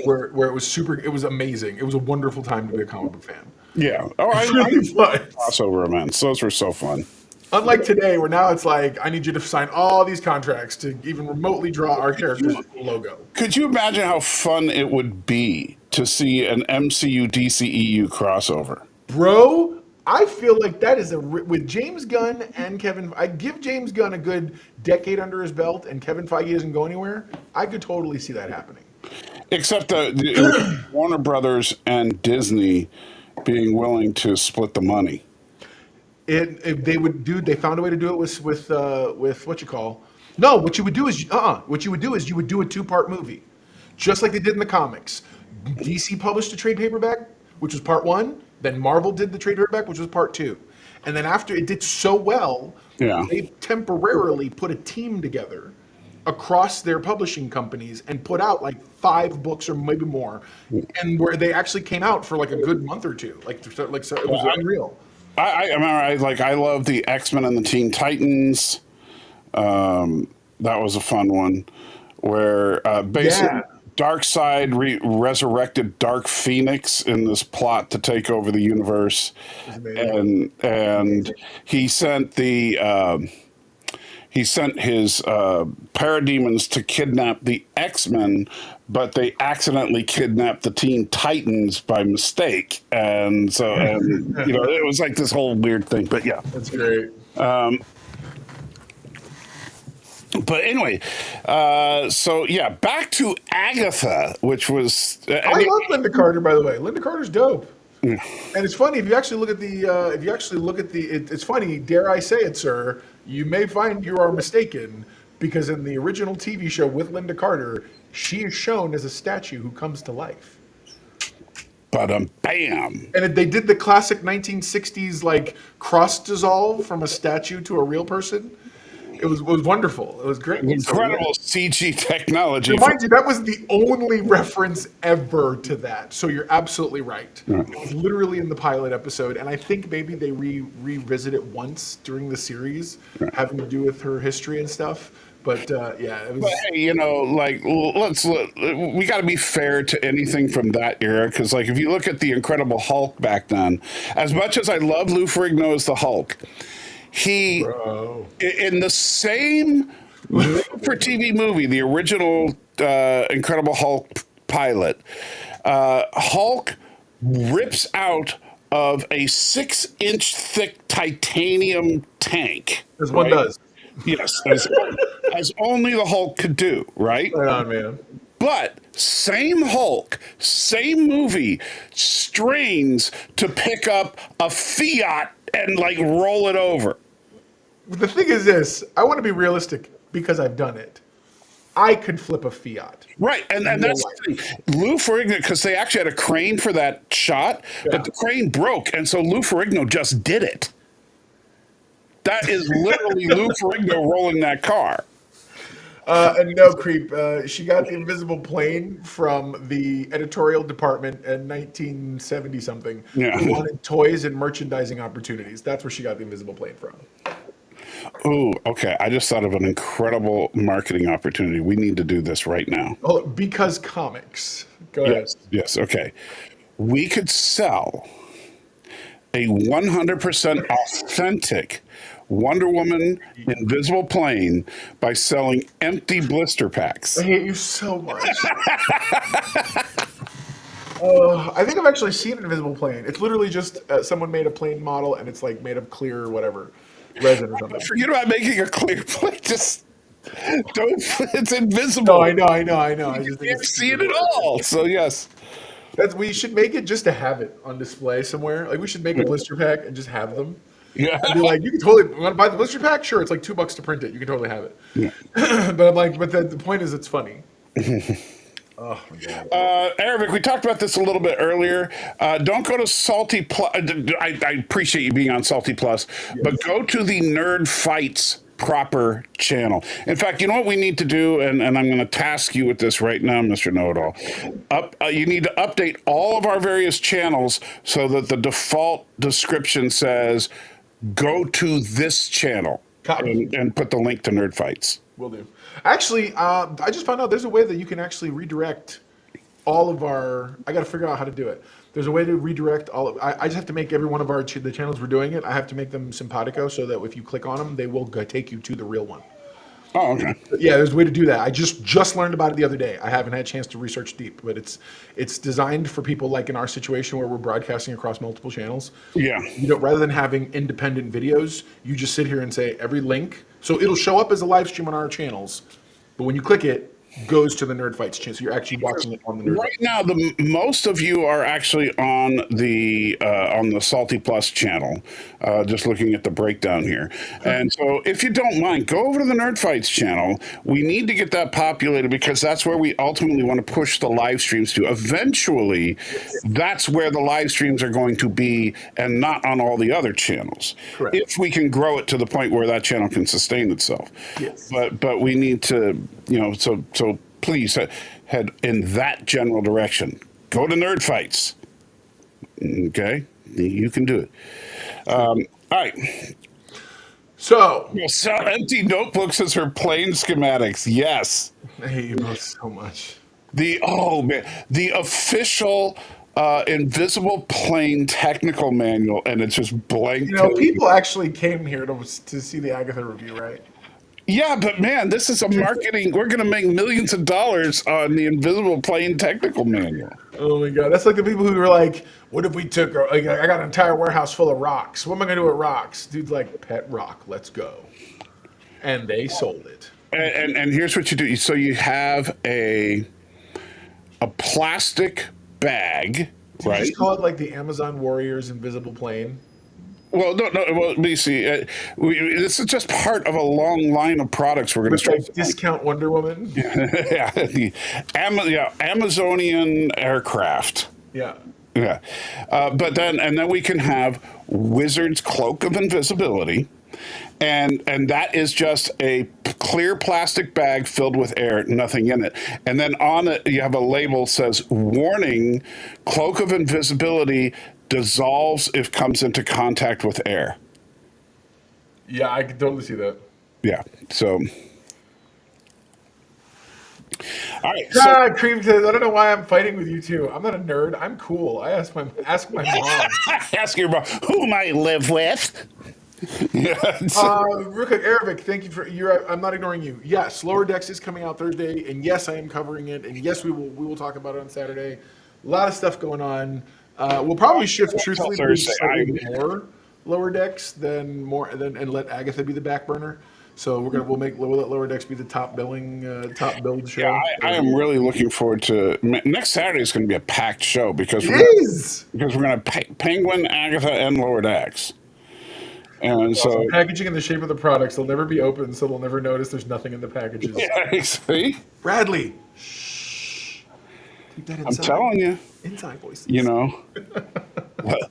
where it was amazing. It was a wonderful time to be a comic book fan. Yeah. Oh, I crossover events. Those were so fun. Unlike today, where now it's like, I need you to sign all these contracts to even remotely draw our character's logo. Could you imagine how fun it would be to see an MCU DCEU crossover? Bro, I feel like that is with James Gunn and Kevin. I give James Gunn a good decade under his belt, and Kevin Feige doesn't go anywhere. I could totally see that happening. Except the Warner Brothers and Disney being willing to split the money. They found a way to do it with what you call. No, what you would do is you would do a 2-part movie, just like they did in the comics. DC published a trade paperback, which was part 1. Then Marvel did the trade paperback, which was part 2. And then after it did so well, they temporarily put a team together across their publishing companies and put out like 5 books or maybe more, and where they actually came out for like a good month or two. So it was unreal. I love the X-Men and the Teen Titans. That was a fun one where basically Darkseid resurrected Dark Phoenix in this plot to take over the universe, and he sent his parademons to kidnap the X-Men, but they accidentally kidnapped the Teen Titans by mistake, and it was like this whole weird thing. But yeah, that's great. But anyway, so yeah, back to Agatha, which was. I love Linda Carter, by the way. Linda Carter's dope. And it's funny if you actually look at it's funny. Dare I say it, sir? You may find you are mistaken because in the original TV show with Linda Carter, she is shown as a statue who comes to life. But bam. And they did the classic 1960s like cross dissolve from a statue to a real person. It was wonderful. It was great. Incredible CG technology. Mind you, that was the only reference ever to that. So you're absolutely right. Yeah. It was literally in the pilot episode, and I think maybe they revisit it once during the series, having to do with her history and stuff. But yeah, it was. But hey, you know, like we got to be fair to anything from that era, because like if you look at the Incredible Hulk back then, as much as I love Lou Ferrigno as the Hulk, he in the same for TV movie, the original Incredible Hulk pilot, Hulk rips out of a 6-inch thick titanium tank. As one does. Yes, as only the Hulk could do, right? Right on, man. But same Hulk, same movie, strains to pick up a Fiat and like roll it over. The thing is this, I want to be realistic because I've done it. I could flip a Fiat. Right, and that's the thing. Lou Ferrigno, because they actually had a crane for that shot, but the crane broke, and so Lou Ferrigno just did it. That is literally Lou Ferrigno rolling that car. And no, Creep, she got the invisible plane from the editorial department in 1970-something. Yeah. Who wanted toys and merchandising opportunities. That's where she got the invisible plane from. Oh, okay. I just thought of an incredible marketing opportunity. We need to do this right now. Oh, because comics. Go ahead. Yes, okay. We could sell a 100% authentic Wonder Woman invisible plane by selling empty blister packs. I hate you so much. I think I've actually seen an invisible plane. It's literally just someone made a plane model and it's like made of clear whatever, resin or something. Forget about making a clear plane. Just don't. It's invisible. No, I know. I just think You can't see it at all. So yes. We should make it just to have it on display somewhere. Like we should make a blister pack and just have them. Yeah. And be like, you can totally want to buy the blister pack? Sure, it's like $2 to print it. You can totally have it. Yeah. But I'm like, the point is, it's funny. Oh my God. Arabic, we talked about this a little bit earlier. Don't go to Salty Plus. I appreciate you being on Salty Plus, but go to the Nerd Fights proper channel. In fact, you know what we need to do, and I'm going to task you with this right now, Mr. Know-It-All. You need to update all of our various channels so that the default description says, go to this channel and put the link to Nerd Fights. Will do. Actually, I just found out there's a way that you can actually redirect all of our. I got to figure out how to do it. There's a way to redirect all of. I just have to make every one of the channels we're doing it. I have to make them simpatico so that if you click on them, they will take you to the real one. Oh, okay. Yeah, there's a way to do that. I just learned about it the other day. I haven't had a chance to research deep, but it's designed for people like in our situation where we're broadcasting across multiple channels. Yeah. You know, rather than having independent videos, you just sit here and say every link. So it'll show up as a live stream on our channels, but when you click it, goes to the Nerd Fights channel. So you're actually watching it on the Nerd Right Fights. now, most of you are actually on the Salty Plus channel, just looking at the breakdown here. And so if you don't mind, go over to the Nerd Fights channel. We need to get that populated because that's where we ultimately want to push the live streams to. Eventually, that's where the live streams are going to be and not on all the other channels. Correct. If we can grow it to the point where that channel can sustain itself. Yes. But we need to, so please head in that general direction. Go to Nerd Fights. Okay? You can do it. All right. So We'll sell empty notebooks as her plane schematics. Yes. I hate you both so much. The official invisible plane technical manual, and it's just blank. You know, people actually came here to see the Agatha review, right? Yeah, but man, this is a marketing. We're going to make millions of dollars on the invisible plane technical manual. Oh my God, that's like the people who were like, "What if we took? Like, I got an entire warehouse full of rocks. What am I going to do with rocks?" Dude's like, "Pet rock, let's go," and they sold it. And here's what you do. So you have a plastic bag, Did you right? just call it like the Amazon Warriors Invisible Plane? Well, no. Well, let me see. This is just part of a long line of products we're going to With start. like discount Wonder Woman? Yeah, Amazonian aircraft. Yeah. Yeah, but then we can have Wizard's Cloak of Invisibility, and that is just a clear plastic bag filled with air, nothing in it. And then on it you have a label that says "Warning: Cloak of Invisibility dissolves if comes into contact with air." Yeah, I can totally see that. Yeah. So. All right. So God, Cream says, I don't know why I'm fighting with you two. I'm not a nerd. I'm cool. I ask my mom. ask your mom who might live with. Yeah. Real quick, Arabic, thank you for I'm not ignoring you. Yes, Lower Decks is coming out Thursday, and yes, I am covering it, and yes, we will talk about it on Saturday. A lot of stuff going on. We'll probably shift truthfully to Thursday. slightly more Lower Decks and let Agatha be the back burner. So we'll let Lower Decks be the top build show. Yeah, I am really looking forward to next Saturday. Is going to be a packed show because It we're is. because we're going to Penguin, Agatha, and Lower Decks, and so Packaging and the shape of the products, they'll never be open, so they'll never notice there's nothing in the packages. yeah, see, Bradley, shh. Keep that I'm inside. telling you, Inside voices. you know,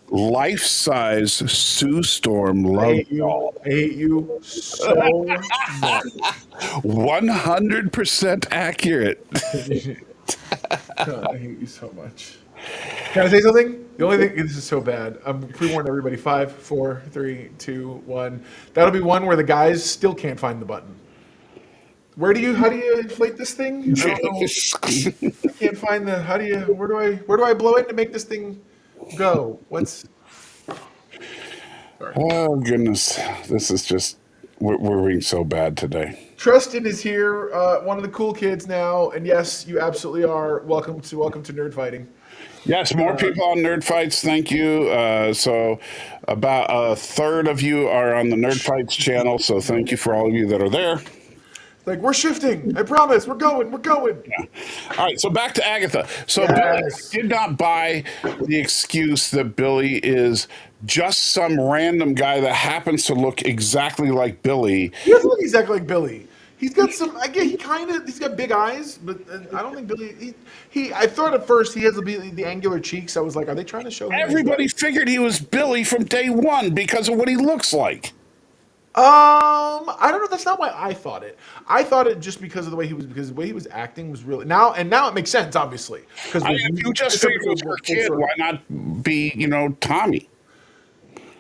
life-size Sue Storm love doll, I hate you so much. 100% accurate. God, I hate you so much. Can I say something? The only thing, this is so bad. I'm pre-warning everybody. 5, 4, 3, 2, 1. That'll be one where the guys still can't find the button. How do you inflate this thing? I don't know. I can't find where do I blow it to make this thing go? Sorry. Oh goodness, this is just we're being so bad today. Tristan is here, one of the cool kids now, and yes, you absolutely are. Welcome to Nerd Fighting. Yes, more people on NerdFights. Thank you. So about a third of you are on the NerdFights channel. So thank you for all of you that are there. Like, we're shifting. I promise. We're going. Yeah. All right. So back to Agatha. So Yes. Billy did not buy the excuse that Billy is just some random guy that happens to look exactly like Billy. He doesn't look exactly like Billy. He's got some. He's got big eyes, but I don't think Billy. I thought at first he has the angular cheeks. I was like, are they trying to show him? Everybody figured he was Billy from day one because of what he looks like. I don't know. That's not why I thought it. I thought it just because of the way he was acting was really now it makes sense, obviously. Because If you just figured it was her kid, why not be, Tommy?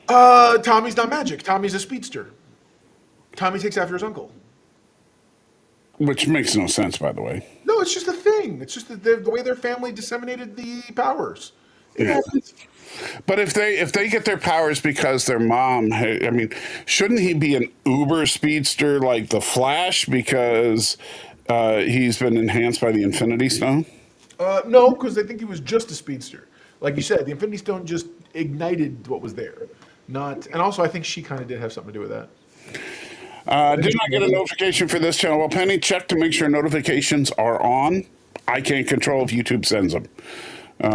Tommy's not magic. Tommy's a speedster. Tommy takes after his uncle. Which makes no sense, by the way. No, it's just a thing. It's just the way their family disseminated the powers. It Yeah. happens. But if they get their powers because their mom, I mean, shouldn't he be an uber speedster like the Flash because he's been enhanced by the Infinity Stone? No, because I think he was just a speedster. Like you said, the Infinity Stone just ignited what was there. And also I think she kind of did have something to do with that. Did not get a notification for this channel. Well, Penny, check to make sure notifications are on. I can't control if YouTube sends them. Yeah,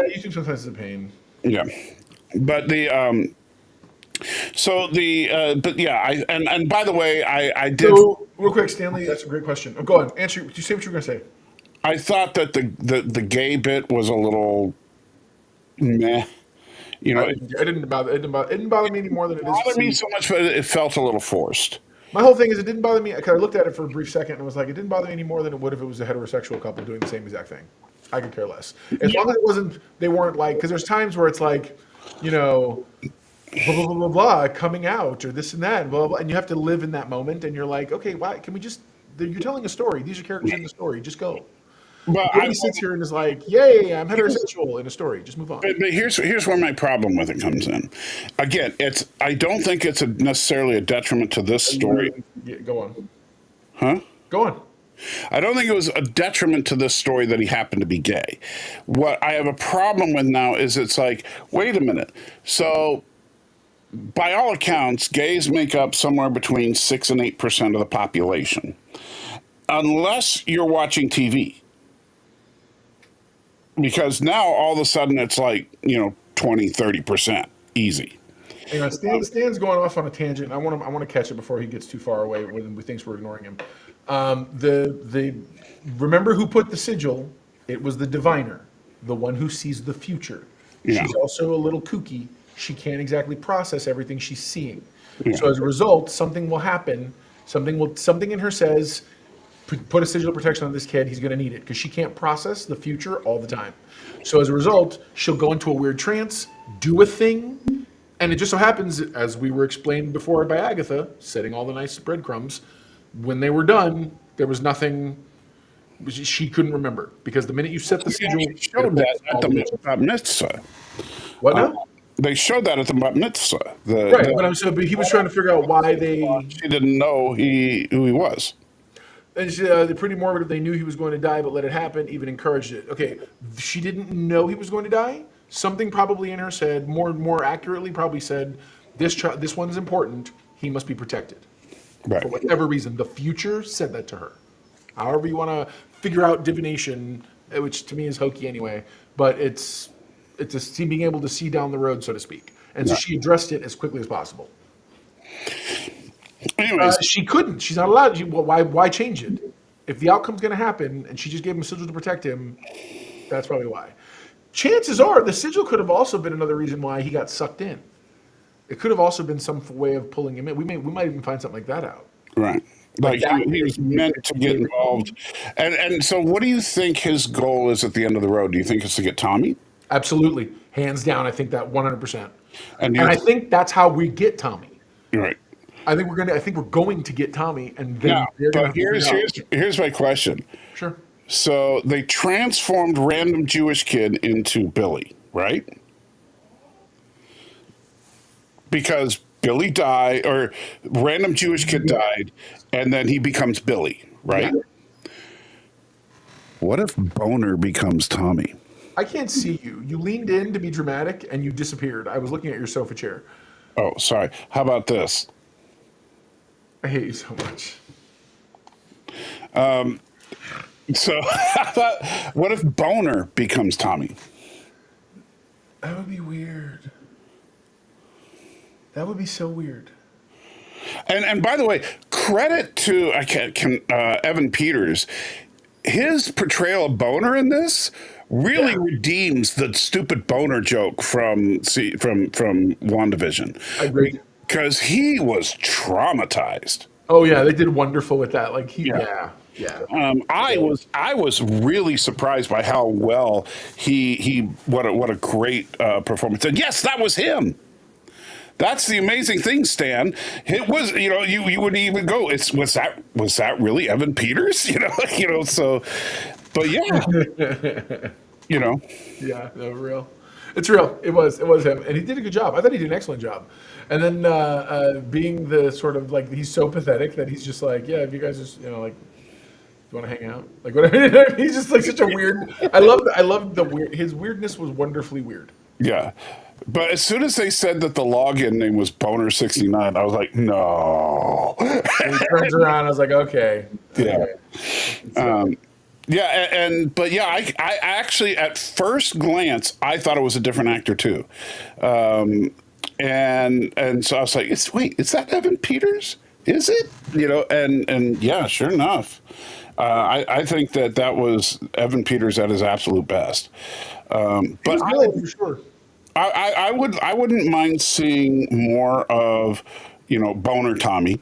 YouTube sometimes is a pain. Yeah, but but yeah, and by the way, I did. So real quick, Stanley, that's a great question. Go on, answer. You say what you were gonna say. I thought that the gay bit was a little meh. It didn't bother me any more than it is. It bothered me so much, but it felt a little forced. My whole thing is it didn't bother me because I looked at it for a brief second and was like, it didn't bother me any more than it would if it was a heterosexual couple doing the same exact thing. I could care less. As long as they weren't like, because there's times where it's like, blah, blah, blah, blah, blah, coming out or this and that, blah, blah, blah, and you have to live in that moment and you're like, okay, why can we just, you're telling a story. These are characters in the story. Just go. But Nobody sits here and is like, yay, I'm heterosexual in a story. Just move on. But here's where my problem with it comes in. Again, I don't think it's necessarily a detriment to this story. Yeah, go on. Huh? Go on. I don't think it was a detriment to this story that he happened to be gay. What I have a problem with now is it's like, wait a minute. So, by all accounts, gays make up somewhere between 6 and 8% of the population. unless you're watching TV. Because now all of a sudden it's like, 20, 30% easy. Hang on, Stan's going off on a tangent. I want to catch it before he gets too far away when we thinks we're ignoring him. Remember who put the sigil? It was the diviner, the one who sees the future. Yeah. She's also a little kooky. She can't exactly process everything she's seeing. Yeah. So as a result, something will happen. Something in her says, put a sigil of protection on this kid. He's going to need it because she can't process the future all the time. So as a result, she'll go into a weird trance, do a thing, and it just so happens, as we were explained before by Agatha, setting all the nice breadcrumbs, when they were done, there was nothing she couldn't remember because the minute you set the sigil, They showed that at the bat mitzvah. What now? They showed that at the bat mitzvah. But he was trying to figure out why she didn't know who he was. And they're pretty morbid if they knew he was going to die, but let it happen, even encouraged it. Okay, she didn't know he was going to die. Something probably in her said, more accurately, probably said, this one's important. He must be protected. Right. For whatever reason, the future said that to her. However you want to figure out divination, which to me is hokey anyway, but it's being able to see down the road, so to speak. And so she addressed it as quickly as possible. Anyways, she couldn't. She's not allowed. Why change it? If the outcome's going to happen and she just gave him a sigil to protect him, that's probably why. Chances are the sigil could have also been another reason why he got sucked in. It could have also been some way of pulling him in. We might even find something like that out. Right. Like he was meant to get involved. And so what do you think his goal is at the end of the road? Do you think it's to get Tommy? Absolutely. Hands down, I think that 100%. And I think that's how we get Tommy. Right. I think we're going to get Tommy, and then but here's my question. Sure. So they transformed random Jewish kid into Billy, right? Because Billy died, or random Jewish kid died, and then he becomes Billy, right? Yeah. What if Boner becomes Tommy? I can't see you. You leaned in to be dramatic, and you disappeared. I was looking at your sofa chair. Oh, sorry. How about this? I hate you so much. So, what if Boner becomes Tommy? That would be weird. That would be so weird. And by the way, credit to Evan Peters. His portrayal of Boner in this really redeems the stupid Boner joke from WandaVision. I agree. Because he was traumatized. Oh yeah, they did wonderful with that. Like I was really surprised by how well what a great performance. And yes, that was him. That's the amazing thing, Stan. It was, you wouldn't even go, was that really Evan Peters? So, but yeah. Yeah, no, real. It's real. It was him, and he did a good job. I thought he did an excellent job. And then being the sort of like, he's so pathetic that he's just like, yeah, if you guys just you want to hang out, like whatever. He's just like such a weird. I love the weird. His weirdness was wonderfully weird. Yeah, but as soon as they said that the login name was Boner69, I was like, no. And he turns around. I was like, okay. Yeah. I actually at first glance I thought it was a different actor too, and so I was like, is that Evan Peters? Is it? And yeah, sure enough, I think that was Evan Peters at his absolute best. But for sure. I wouldn't mind seeing more of Boner Tommy.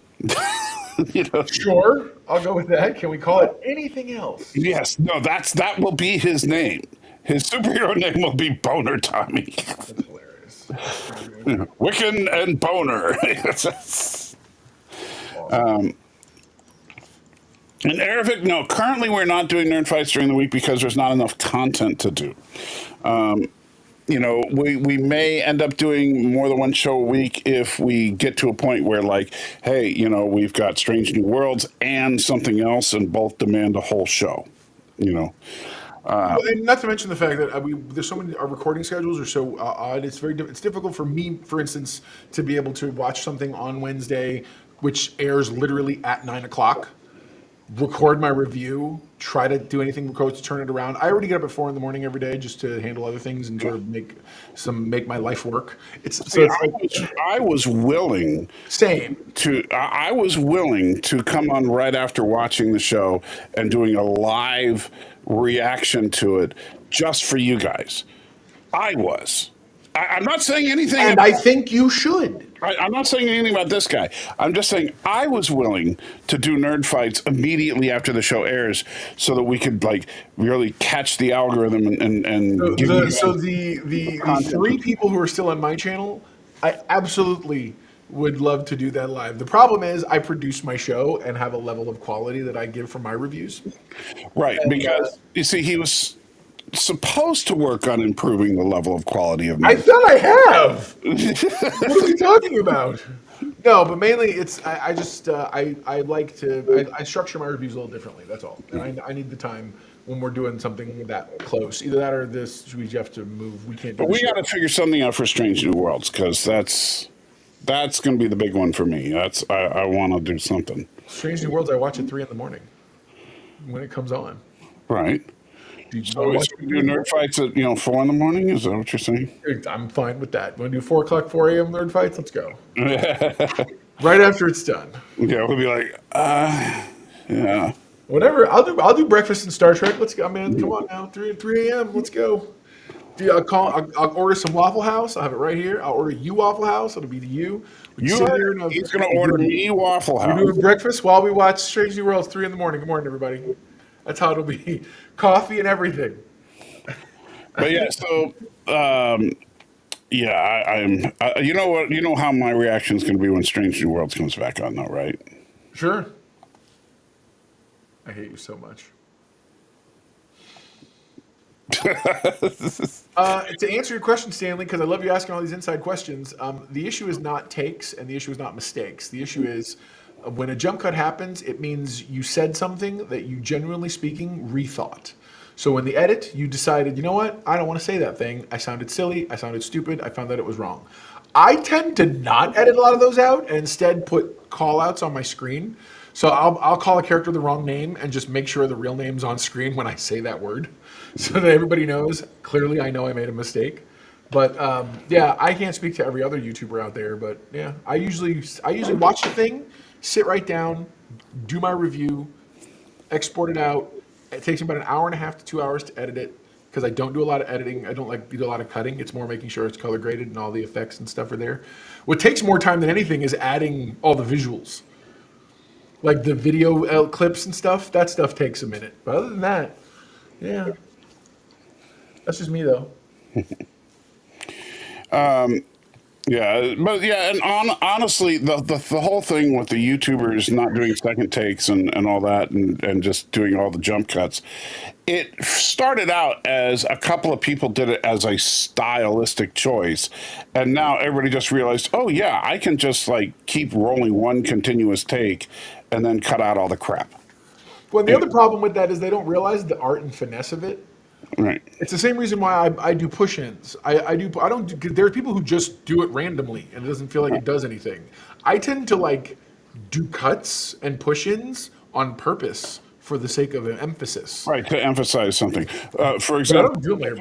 Sure, I'll go with that. Can we call it anything else? Yes. No, that will be his name. His superhero name will be Boner Tommy. That's hilarious. Wiccan and Boner. Awesome. And Aravic, no, currently we're not doing Nerd Fights during the week because there's not enough content to do. We may end up doing more than one show a week if we get to a point where, like, hey, we've got Strange New Worlds and something else, and both demand a whole show. And not to mention the fact that there's so many. Our recording schedules are so odd. It's it's difficult for me, for instance, to be able to watch something on Wednesday, which airs literally at 9:00. record my review, try to do anything to turn it around. I already get up at 4 a.m. every day just to handle other things and sort of make my life work. See, I was willing same. I was willing to come on right after watching the show and doing a live reaction to it just for you guys. I was. I'm not saying anything. And I think you should. I'm not saying anything about this guy. I'm just saying I was willing to do Nerd Fights immediately after the show airs so that we could like really catch the algorithm and give you the 3 people who are still on my channel, I absolutely would love to do that live. The problem is I produce my show and have a level of quality that I give for my reviews. Right, because you see, he was supposed to work on improving the level of quality of I thought I have. What are we talking about? No, but mainly it's I like to structure my reviews a little differently. That's all. And I need the time when we're doing something that close. Either that or this. We have to move. We can't. But we got to figure something out for Strange New Worlds because that's going to be the big one for me. I want to do something. Strange New Worlds. I watch at 3 a.m. when it comes on. Right. So we do Nerd Fights at 4 a.m? Is that what you're saying? I'm fine with that. Want to do 4 o'clock, 4 a.m. Nerd Fights? Let's go. Right after it's done. Yeah, we'll be like, yeah. Whatever. I'll do breakfast in Star Trek. Let's go, man. Come on now. 3 a.m. Let's go. I'll order some Waffle House. I'll have it right here. I'll order you Waffle House. It'll be to you. He's going to order me Waffle House. We're doing breakfast while we watch Strange New Worlds 3 a.m. Good morning, everybody. That's how it'll be. Coffee and everything. But yeah, so I'm. You know what? You know how my reaction is going to be when Strange New Worlds comes back on, though, right? Sure. I hate you so much. To answer your question, Stanley, because I love you asking all these inside questions. The issue is not takes, and the issue is not mistakes. The issue is. When a jump cut happens, it means you said something that you, genuinely speaking, rethought. So in the edit, you decided, you know what? I don't want to say that thing. I sounded silly. I sounded stupid. I found that it was wrong. I tend to not edit a lot of those out and instead put call outs on my screen. So I'll call a character the wrong name and just make sure the real name's on screen when I say that word so that everybody knows. Clearly, I know I made a mistake. But yeah, I can't speak to every other YouTuber out there. But yeah, I usually watch the thing, sit right down, do my review, export it out. It takes me about an hour and a half to 2 hours to edit it because I don't do a lot of editing. I don't like do a lot of cutting. It's more making sure it's color graded and all the effects and stuff are there. What takes more time than anything is adding all the visuals. Like the video clips and stuff. That stuff takes a minute. But other than that, yeah. That's just me though. Yeah, but yeah, and honestly, the whole thing with the YouTubers not doing second takes and all that and just doing all the jump cuts, it started out as a couple of people did it as a stylistic choice, and now everybody just realized, oh yeah, I can just like keep rolling one continuous take and then cut out all the crap. Well, the other problem with that is they don't realize the art and finesse of it. Right. It's the same reason why I do push-ins. There are people who just do it randomly and it doesn't feel like it does anything. I tend to like do cuts and push-ins on purpose for the sake of an emphasis. Right, to emphasize something. For example, I don't do it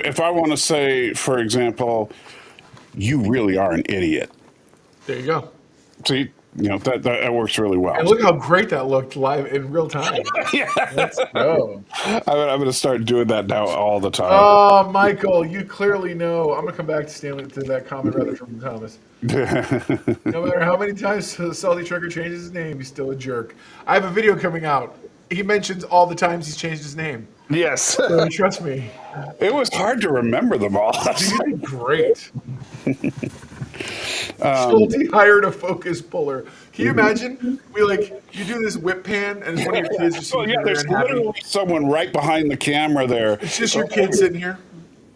if I want to say, for example, you really are an idiot. There you go. See, that works really well. And look how great that looked live in real time. Yeah. Let's go. I'm going to start doing that now all the time. Oh, Michael, you clearly know. I'm going to come back to Stanley to that comment rather from Thomas. No matter how many times Salty Trucker changes his name, he's still a jerk. I have a video coming out. He mentions all the times he's changed his name. Yes. So trust me. It was hard to remember them all. You did great. Schulte hired a focus puller. Can you imagine? You do this whip pan and one of your kids just there's literally someone right behind the camera there. It's just your kid sitting here.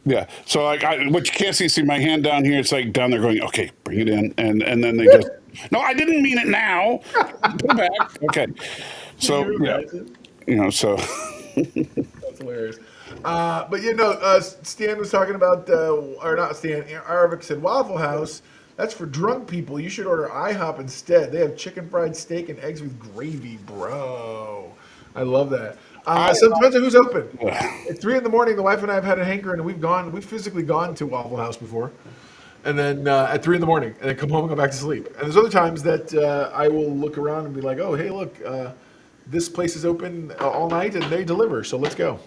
Yeah. So what you can't see my hand down here. It's like down there going, okay, bring it in, and then they just no, I didn't mean it now. Put it back. Okay. So so that's hilarious. But Stan was talking about, or not Stan, Arvik said Waffle House. That's for drunk people. You should order IHOP instead. They have chicken fried steak and eggs with gravy, bro. I love that. So it depends on who's open. At 3 in the morning, the wife and I have had a hankering, and we've physically gone to Waffle House before. And then at 3 in the morning, and then come home and go back to sleep. And there's other times that I will look around and be like, oh, hey, look, this place is open all night, and they deliver, so let's go.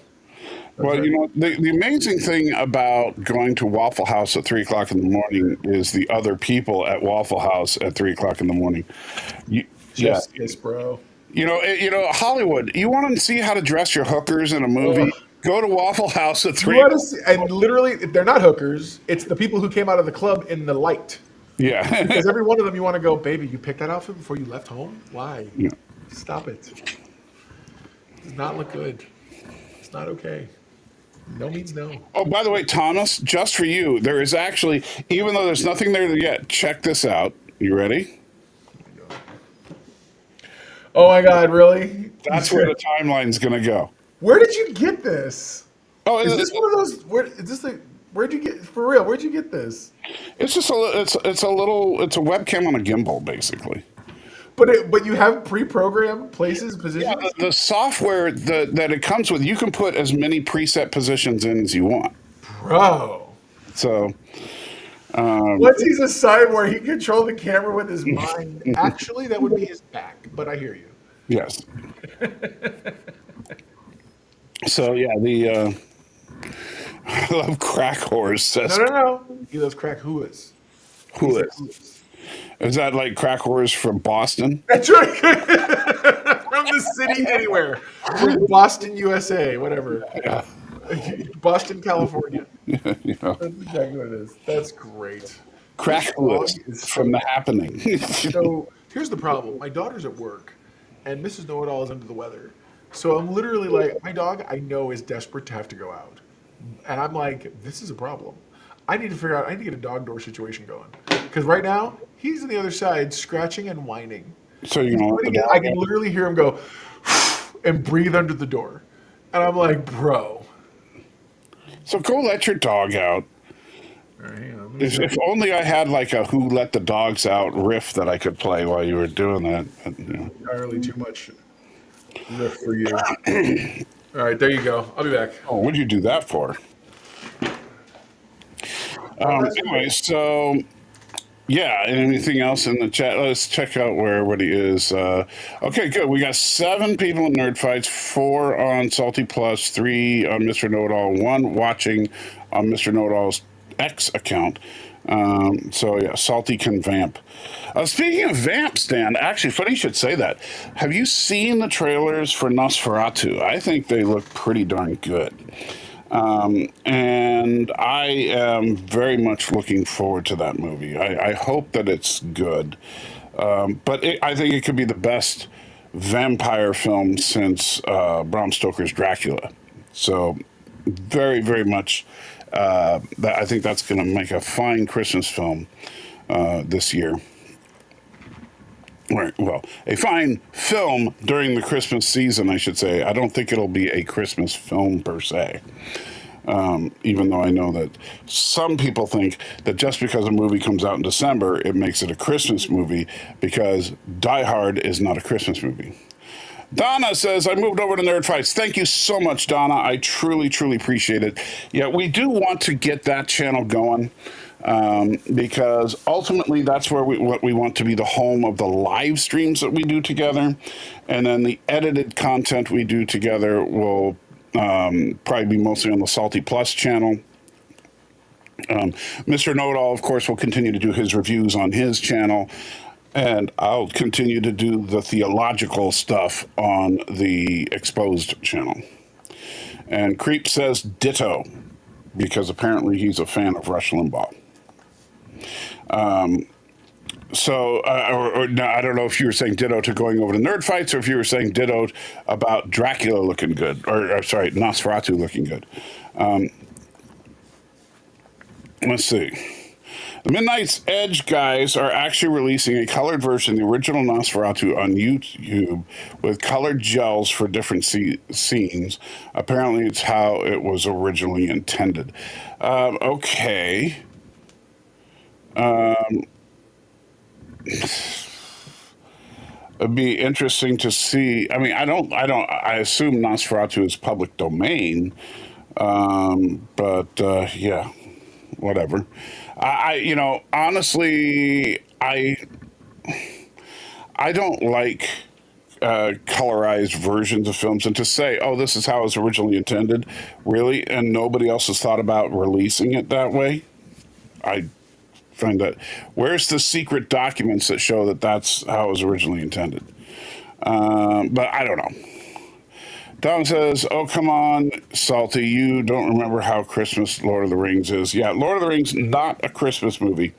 Well, you know, the amazing thing about going to Waffle House at 3 o'clock in the morning is the other people at Waffle House at 3 o'clock in the morning. Yes, bro. You know, Hollywood. You want to see how to dress your hookers in a movie? Ugh. Go to Waffle House at You 3. want to see, and literally, they're not hookers. It's the people who came out of the club in the light. Yeah. Because every one of them, you want to go, baby, you picked that outfit before you left home? Why? Yeah. Stop it. It does not look good. It's not okay. No means no. Oh, by the way, Thomas, just for you, there is actually, even though there's nothing there yet, check this out. You ready? Oh my God, really? That's where the timeline's going to go. Where did you get this? Oh, Is this one of those? Where'd you get for real? Where'd you get this? it's just it's a webcam on a gimbal, basically. But you have pre-programmed places, positions. Yeah, the software that it comes with, you can put as many preset positions in as you want. Bro. So, Once he's a cyborg, he can control the camera with his mind. Actually, that would be his back, but I hear you. yes. So yeah, I love crack whores. Says No. He loves crack whoas. who is that like crack whores from Boston? That's right. From the city anywhere. From Boston, USA, whatever. Yeah. Boston, California. You know, That's exactly what it is. That's great. crack whores from the happening. So here's the problem. My daughter's at work, and Mrs. Know-It-All is under the weather. So I'm literally like, my dog I know is desperate to have to go out. And I'm like, this is a problem. I need to get a dog door situation going. Because right now, he's on the other side scratching and whining. So you know, I can literally hear him go and breathe under the door. And I'm like, bro. so go let your dog out. All right, hang on. If only I had like a "Who Let the Dogs Out" riff that I could play while you were doing that. But, you know. Entirely too much riff for you. All right, there you go. I'll be back. Oh, what did you do that for? Anyway, so yeah, anything else in the chat? Let's check out where everybody is. Okay, good. We got 7 people in NerdFights, 4 on Salty Plus, 3 on Mr. Know-It-All, 1 watching on Mr. Know-It-All's X account. So yeah, Salty can vamp. Speaking of vamps, Dan, actually, funny you should say that. Have you seen the trailers for Nosferatu? I think they look pretty darn good. And I am very much looking forward to that movie. I hope that it's good. But I think it could be the best vampire film since Bram Stoker's Dracula. So very, very much, I think that's going to make a fine Christmas film this year. Right, well, a fine film during the Christmas season, I should say. I don't think it'll be a Christmas film per se. Even though I know that some people think that just because a movie comes out in December, it makes it a Christmas movie, because Die Hard is not a Christmas movie. Donna says, I moved over to NerdFights. Thank you so much, Donna. I truly, truly appreciate it. Yeah, we do want to get that channel going. Because ultimately that's where what we want to be the home of the live streams that we do together, and then the edited content we do together will probably be mostly on the Salty Plus channel. Mr. Know-It-All, of course, will continue to do his reviews on his channel, and I'll continue to do the theological stuff on the Exposed channel. And Creep says ditto, because apparently he's a fan of Rush Limbaugh. So no, I don't know if you were saying ditto to going over to NerdFights, or if you were saying ditto about Dracula looking good, or sorry, Nosferatu looking good. Let's see. The Midnight's Edge guys are actually releasing a colored version of the original Nosferatu on YouTube with colored gels for different scenes. Apparently, it's how it was originally intended. Okay. It'd be interesting to see. I mean, I assume Nosferatu is public domain, but yeah, whatever. Honestly, I don't like colorized versions of films, and to say, "Oh, this is how it was originally intended," really, and nobody else has thought about releasing it that way. I find that. Where's the secret documents that show that that's how it was originally intended? But I don't know. Don says, "Oh, come on, Salty, you don't remember how Christmas Lord of the Rings is." Yeah, Lord of the Rings, not a Christmas movie.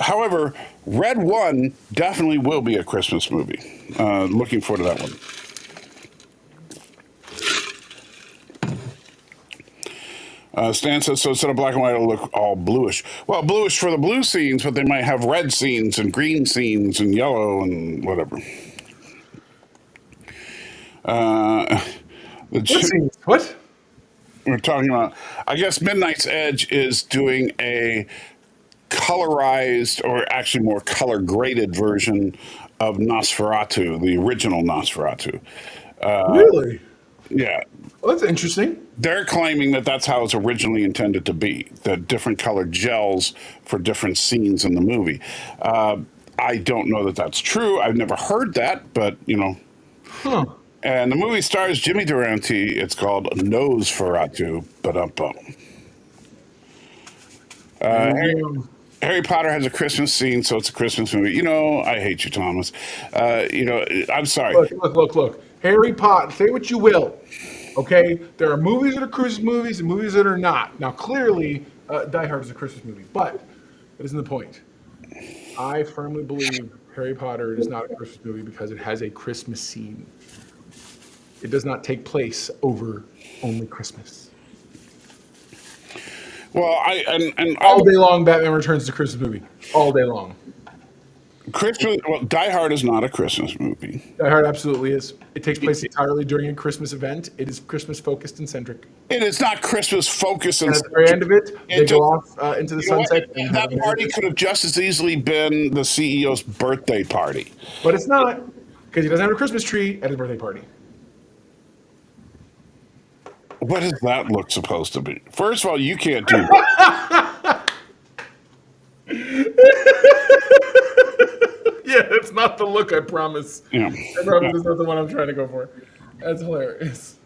However, Red One definitely will be a Christmas movie. Looking forward to that one. Stan says, so instead of black and white, it'll look all bluish. Well, bluish for the blue scenes, but they might have red scenes and green scenes and yellow and whatever. What? We're talking about, I guess Midnight's Edge is doing a colorized, or actually more color graded version of Nosferatu, the original Nosferatu. Really? Yeah. Well, that's interesting. They're claiming that that's how it's originally intended to be, the different colored gels for different scenes in the movie. I don't know that that's true. I've never heard that, but, Huh. And the movie stars Jimmy Durante. It's called Nosferatu. Harry Potter has a Christmas scene, so it's a Christmas movie. I hate you, Thomas. I'm sorry. Look. Harry Potter, say what you will. Okay? There are movies that are Christmas movies and movies that are not. Now, clearly, Die Hard is a Christmas movie, but that isn't the point. I firmly believe Harry Potter is not a Christmas movie because it has a Christmas scene. It does not take place over only Christmas. Well, all day long, Batman Returns is a Christmas movie. All day long. Die Hard is not a Christmas movie. Die Hard absolutely is. It takes place entirely during a Christmas event. It is Christmas focused and centric. It is not Christmas focused. And at the very end of it, they go off into the sunset. And that party could have just as easily been the CEO's birthday party. But it's not, because he doesn't have a Christmas tree at his birthday party. What does that look supposed to be? First of all, you can't do that. Yeah, it's not the look, I promise. Yeah. I promise it's not the one I'm trying to go for. That's hilarious.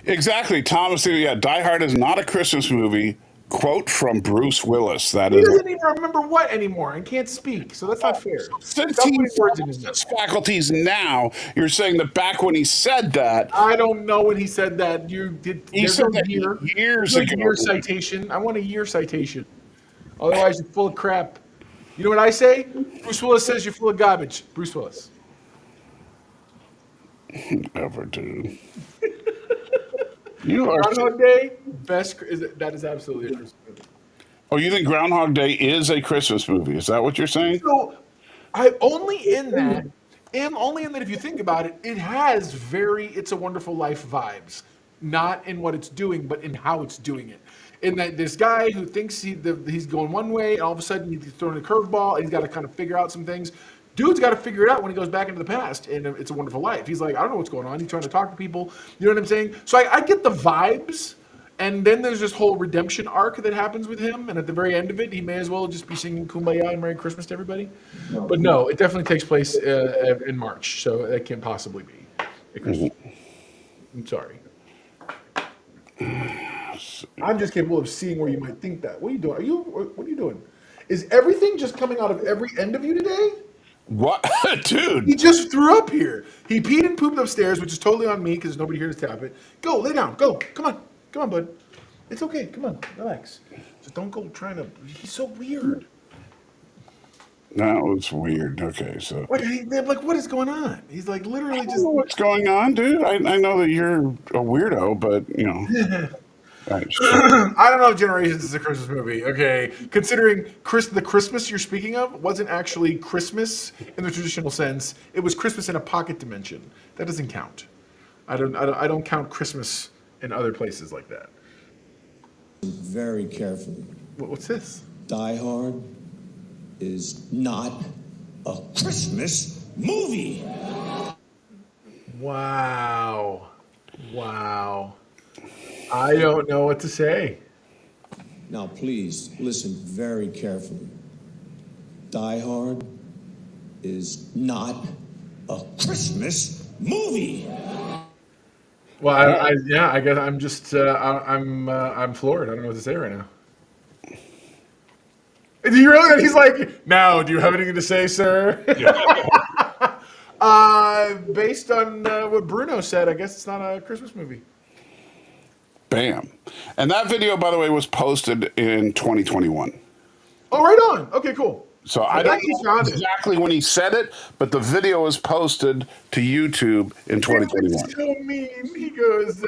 Exactly. Thomas, yeah, Die Hard is not a Christmas movie. Quote from Bruce Willis. He doesn't even remember what anymore and can't speak, so that's not fair. Since he's his faculties now, you're saying that back when he said that. I don't know when he said that. He said that years ago. Year citation. I want a year citation. Otherwise, you're full of crap. You know what I say? Bruce Willis says you're full of garbage. Bruce Willis. Never do. You are Groundhog Day, that is absolutely a Christmas movie. Oh, you think Groundhog Day is a Christmas movie? Is that what you're saying? So, only in that if you think about it, it has very It's a Wonderful Life vibes. Not in what it's doing, but in how it's doing it. In that this guy who thinks he's going one way, and all of a sudden he's throwing a curveball, and he's got to kind of figure out some things. Dude's got to figure it out when he goes back into the past, and It's a Wonderful Life. He's like, I don't know what's going on. He's trying to talk to people. You know what I'm saying? So I get the vibes, and then there's this whole redemption arc that happens with him, and at the very end of it, he may as well just be singing Kumbaya and Merry Christmas to everybody. But no, it definitely takes place in March, so that can't possibly be a Christmas. I'm sorry. I'm just capable of seeing where you might think that. What are you doing? What are you doing? Is everything just coming out of every end of you today? What? Dude. He just threw up here. He peed and pooped upstairs, which is totally on me because there's nobody here to tap it. Go, lay down. Go. Come on, bud. It's okay. Come on. Relax. Just don't go trying to. He's so weird. That was weird. Okay, so. What is going on? He's like literally I don't know what's going on, dude. I know that you're a weirdo, but, I don't know if Generations is a Christmas movie. Okay, considering the Christmas you're speaking of wasn't actually Christmas in the traditional sense. It was Christmas in a pocket dimension. That doesn't count. I don't count Christmas in other places like that. Very carefully. What's this? Die Hard is not a Christmas movie. Wow. Wow. I don't know what to say. Now, please listen very carefully. Die Hard is not a Christmas movie. Well, I guess I'm just I'm floored. I don't know what to say right now. Do you really? He's like, now, do you have anything to say, sir? Based on what Bruno said, I guess it's not a Christmas movie. Bam. And that video, by the way, was posted in 2021. Oh, right on. Okay, cool. So I don't know exactly when he said it, but the video was posted to YouTube in 2021. It's so mean. He goes,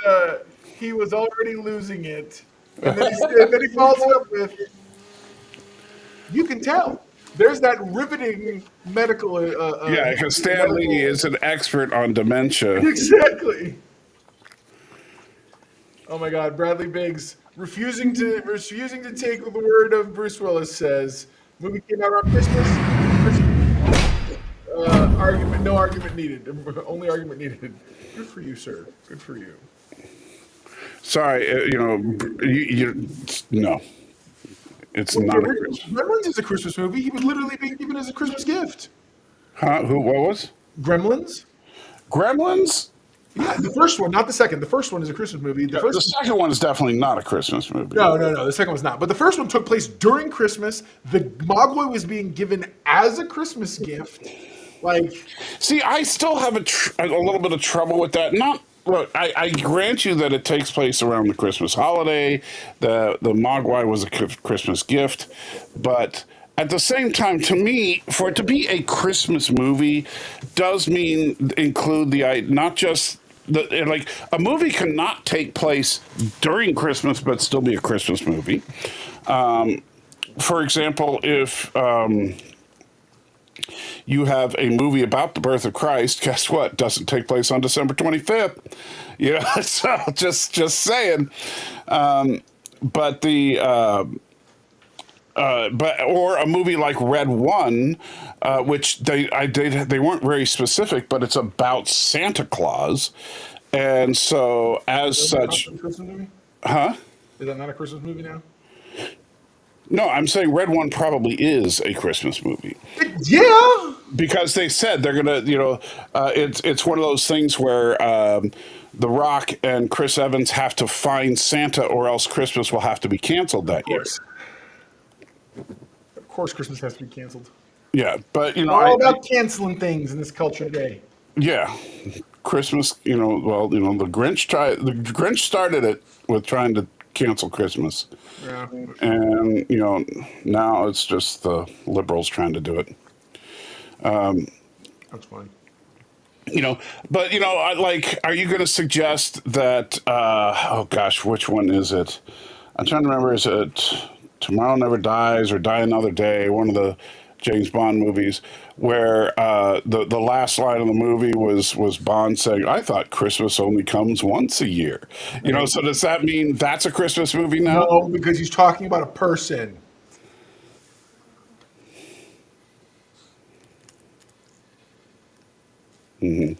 he was already losing it. And then he follows it up with, you can tell. There's that riveting medical... yeah, because Stan Lee is an expert on dementia. Exactly. Oh my God, Bradley Biggs refusing to take the word of Bruce Willis says, movie came out around Christmas. No argument needed. Only argument needed. Good for you, sir. Good for you. Sorry, no. It's not a Christmas. Gremlins is a Christmas movie. He was literally being given as a Christmas gift. Huh? What was? Gremlins? Gremlins? Yeah, the first one, not the second. The first one is a Christmas movie. The second one is definitely not a Christmas movie. No. The second one's not. But the first one took place during Christmas. The Mogwai was being given as a Christmas gift. See, I still have a little bit of trouble with that. Look, I grant you that it takes place around the Christmas holiday. The Mogwai was a Christmas gift, but at the same time, to me, for it to be a Christmas movie, does mean include not just a movie cannot take place during Christmas but still be a Christmas movie. For example, if you have a movie about the birth of Christ, guess what? Doesn't take place on December 25th. So just saying. But or a movie like Red One, which they weren't very specific, but it's about Santa Claus, and so as such, huh? Is that not a Christmas movie now? No, I'm saying Red One probably is a Christmas movie. Yeah, because they said they're gonna, it's one of those things where The Rock and Chris Evans have to find Santa, or else Christmas will have to be canceled that year. Of course, Christmas has to be canceled. Yeah, but all about canceling things in this culture today. Yeah, Christmas. The Grinch started it with trying to cancel Christmas. Yeah. And now it's just the liberals trying to do it. That's fine. But are you going to suggest that? Oh gosh, which one is it? I'm trying to remember. Is it Tomorrow Never Dies or Die Another Day? One of the James Bond movies where the last line of the movie was Bond saying, "I thought Christmas only comes once a year." So does that mean that's a Christmas movie now? No, because he's talking about a person. Mm-hmm.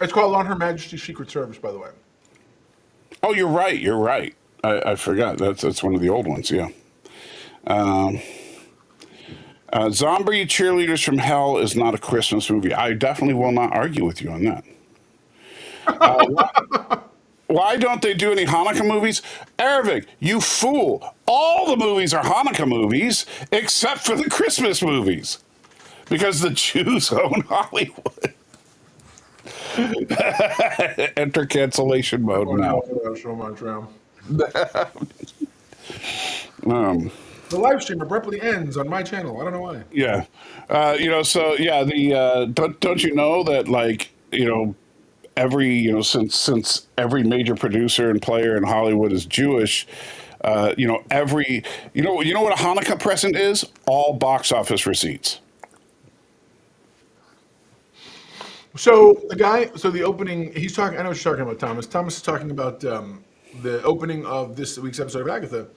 It's called On Her Majesty's Secret Service, by the way. Oh, you're right. I forgot. That's one of the old ones, yeah. Zombie Cheerleaders from Hell is not a Christmas movie. I definitely will not argue with you on that. Why don't they do any Hanukkah movies? Ervig, you fool. All the movies are Hanukkah movies except for the Christmas movies. Because the Jews own Hollywood. Enter cancellation mode now. So much, The live stream abruptly ends on my channel. I don't know why. Yeah. Don't you know that every, since every major producer and player in Hollywood is Jewish, what a Hanukkah present is? All box office receipts. So the opening, he's talking, I know what you're talking about, Thomas. Thomas is talking about the opening of this week's episode of Agatha.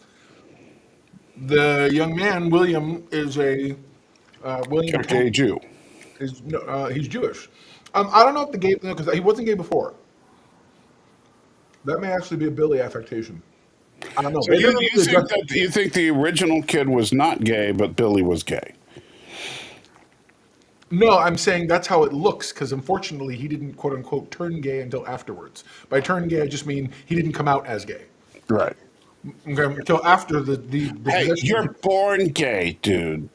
The young man William is a William gay Jew. is no, he's Jewish. I don't know if the gay because he wasn't gay before. That may actually be a Billy affectation. I don't know. So They you, never you really think addressed that you think the original kid was not gay, but Billy was gay? No, I'm saying that's how it looks because unfortunately he didn't quote unquote turn gay until afterwards. By turn gay, I just mean he didn't come out as gay. Right. Okay, until after the Hey, possession. you're born gay, dude.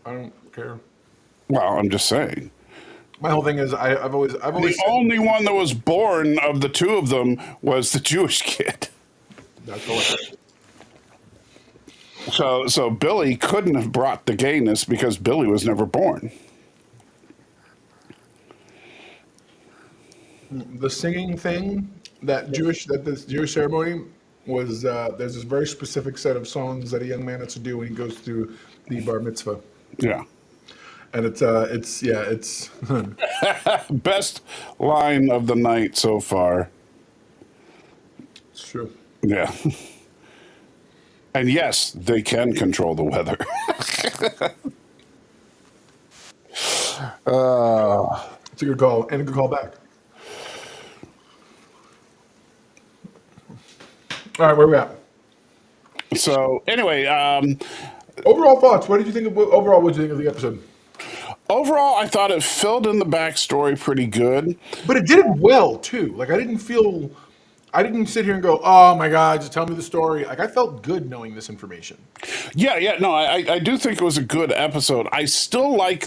I don't care. Well, I'm just saying. My whole thing is I've always The said only one that was born of the two of them was the Jewish kid. that's hilarious. So Billy couldn't have brought the gayness because Billy was never born. The singing thing this Jewish ceremony was there's this very specific set of songs that a young man has to do when he goes through the bar mitzvah, Yeah. and it's Best line of the night so far. it's true. Yeah. And yes, they can control the weather. It's a good call and a good call back. All right, where we at? So anyway, Overall thoughts. What did you think of overall? What did you think of the episode? overall, I thought it filled in the backstory pretty good. But it did it well too. Like I didn't sit here and go, "Oh my God, just tell me the story." Like I felt good knowing this information. Yeah, no, I do think it was a good episode. I still like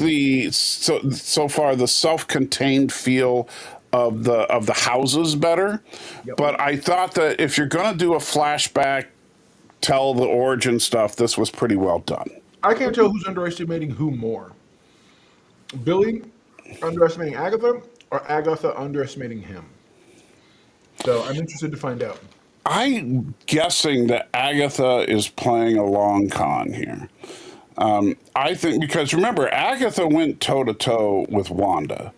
so far the self-contained feel of the houses better. Yep. But I thought that if you're gonna do a flashback, tell the origin stuff, this was pretty well done. I can't tell who's underestimating who more. Billy underestimating Agatha or Agatha underestimating him. So I'm interested to find out. I'm guessing that Agatha is playing a long con here. I think because remember, Agatha went toe to toe with Wanda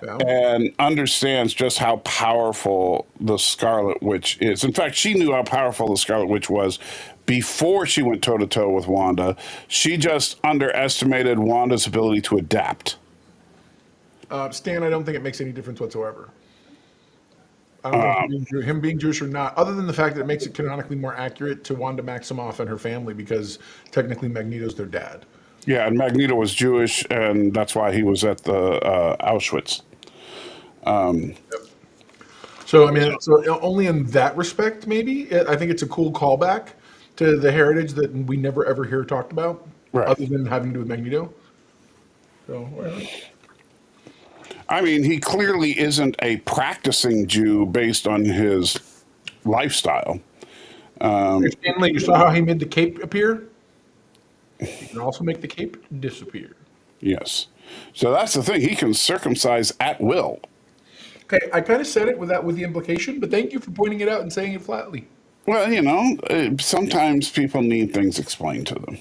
Yeah. and understands just how powerful the Scarlet Witch is. In fact, she knew how powerful the Scarlet Witch was before she went toe to toe with Wanda. She just underestimated Wanda's ability to adapt. Stan, I don't think it makes any difference whatsoever. I don't think him being Jewish or not, other than the fact that it makes it canonically more accurate to Wanda Maximoff and her family because technically Magneto's their dad. Yeah, and Magneto was Jewish, and that's why he was at the Auschwitz. So I mean, so only in that respect, maybe I think it's a cool callback to the heritage that we never ever hear talked about, Right. other than having to do with Magneto. So whatever. I mean, he clearly isn't a practicing Jew based on his lifestyle. Stanley, you saw how he made the cape appear? You can also make the cape disappear. Yes. So that's the thing. He can circumcise at will. Okay, I kind of said it with the implication, but thank you for pointing it out and saying it flatly. Well, sometimes people need things explained to them.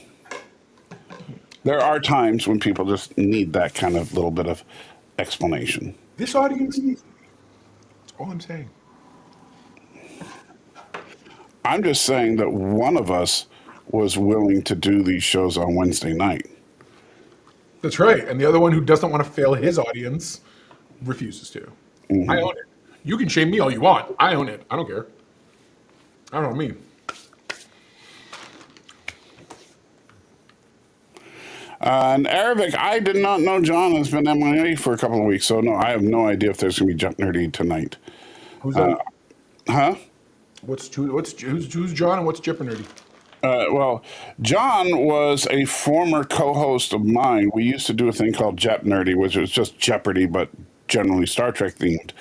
There are times when people just need that kind of little bit of explanation. This audience needs me. That's all I'm saying. I'm just saying that one of us was willing to do these shows on Wednesday night. That's right. And the other one who doesn't want to fail his audience refuses to. Mm-hmm. I own it. You can shame me all you want. I own it. I don't care. I don't know me. And Arabic, I did not know John has been MIA for a couple of weeks, so no, I have no idea if there's going to be Jump Nerdy tonight. Who's that? Huh? Who's John and what's Jipper Nerdy? Well, John was a former co-host of mine. We used to do a thing called Jep Nerdy, which was just Jeopardy, but generally Star Trek themed.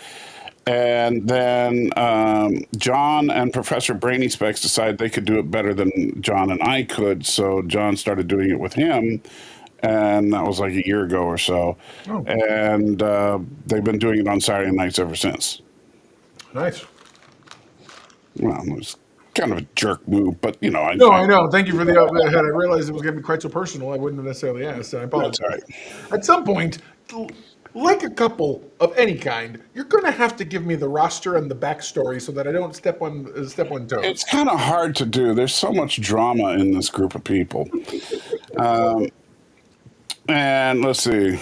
And then John and Professor Brainy Specs decided they could do it better than John and I could, so John started doing it with him, and that was like a year ago or so. Oh. And they've been doing it on Saturday nights ever since. Nice. Well, it was kind of a jerk move, but I I know. Thank you for the head. I realized it was going to be quite so personal. I wouldn't have necessarily asked. I apologize. That's all right. At some point, like a couple of any kind, you're going to have to give me the roster and the backstory so that I don't step on toes. It's kind of hard to do. There's so much drama in this group of people. And let's see.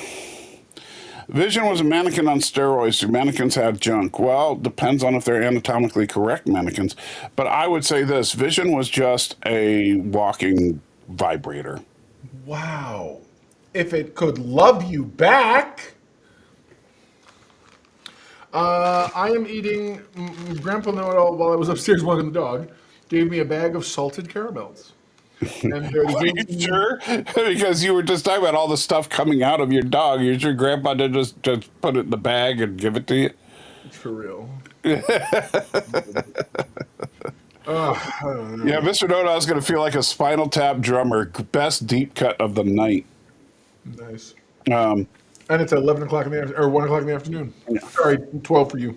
Vision was a mannequin on steroids. Do mannequins have junk? Well, depends on if they're anatomically correct mannequins. But I would say this. Vision was just a walking vibrator. Wow. If it could love you back. I am eating. Grandpa Know-It-All, while I was upstairs walking the dog, gave me a bag of salted caramels. And Are you sure? Because you were just talking about all the stuff coming out of your dog. You're sure Grandpa didn't just put it in the bag and give it to you? For real. Yeah, Mr. Know-It-All is going to feel like a Spinal Tap drummer. Best deep cut of the night. Nice. And it's 11 o'clock in the afternoon, or 1 o'clock in the afternoon. Yeah. Sorry, 12 for you.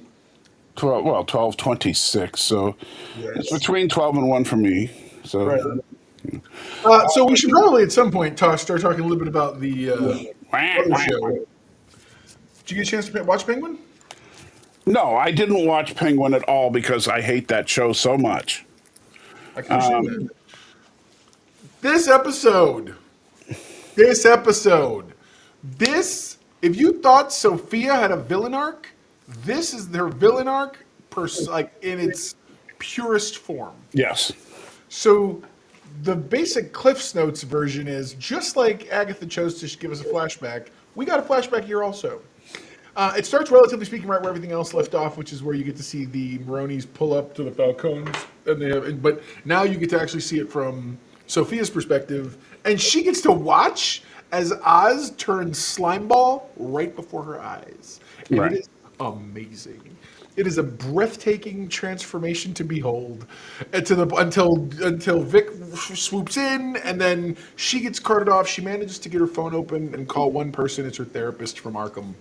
12:26. So yes. It's between 12 and 1 for me. So. Right. So we should probably at some point start talking a little bit about the other show. Did you get a chance to watch Penguin? No, I didn't watch Penguin at all because I hate that show so much. I can understand that. This episode, if you thought Sophia had a villain arc, this is their villain arc, like in its purest form. Yes. So the basic Cliff's Notes version is just like Agatha chose to give us a flashback. We got a flashback here also. It starts, relatively speaking, right where everything else left off, which is where you get to see the Maronis pull up to the Falcons, but now you get to actually see it from Sophia's perspective, and she gets to watch as Oz turns Slimeball right before her eyes. And right. It is amazing. It is a breathtaking transformation to behold, until Vic swoops in, and then she gets carted off. She manages to get her phone open and call one person. It's her therapist from Arkham,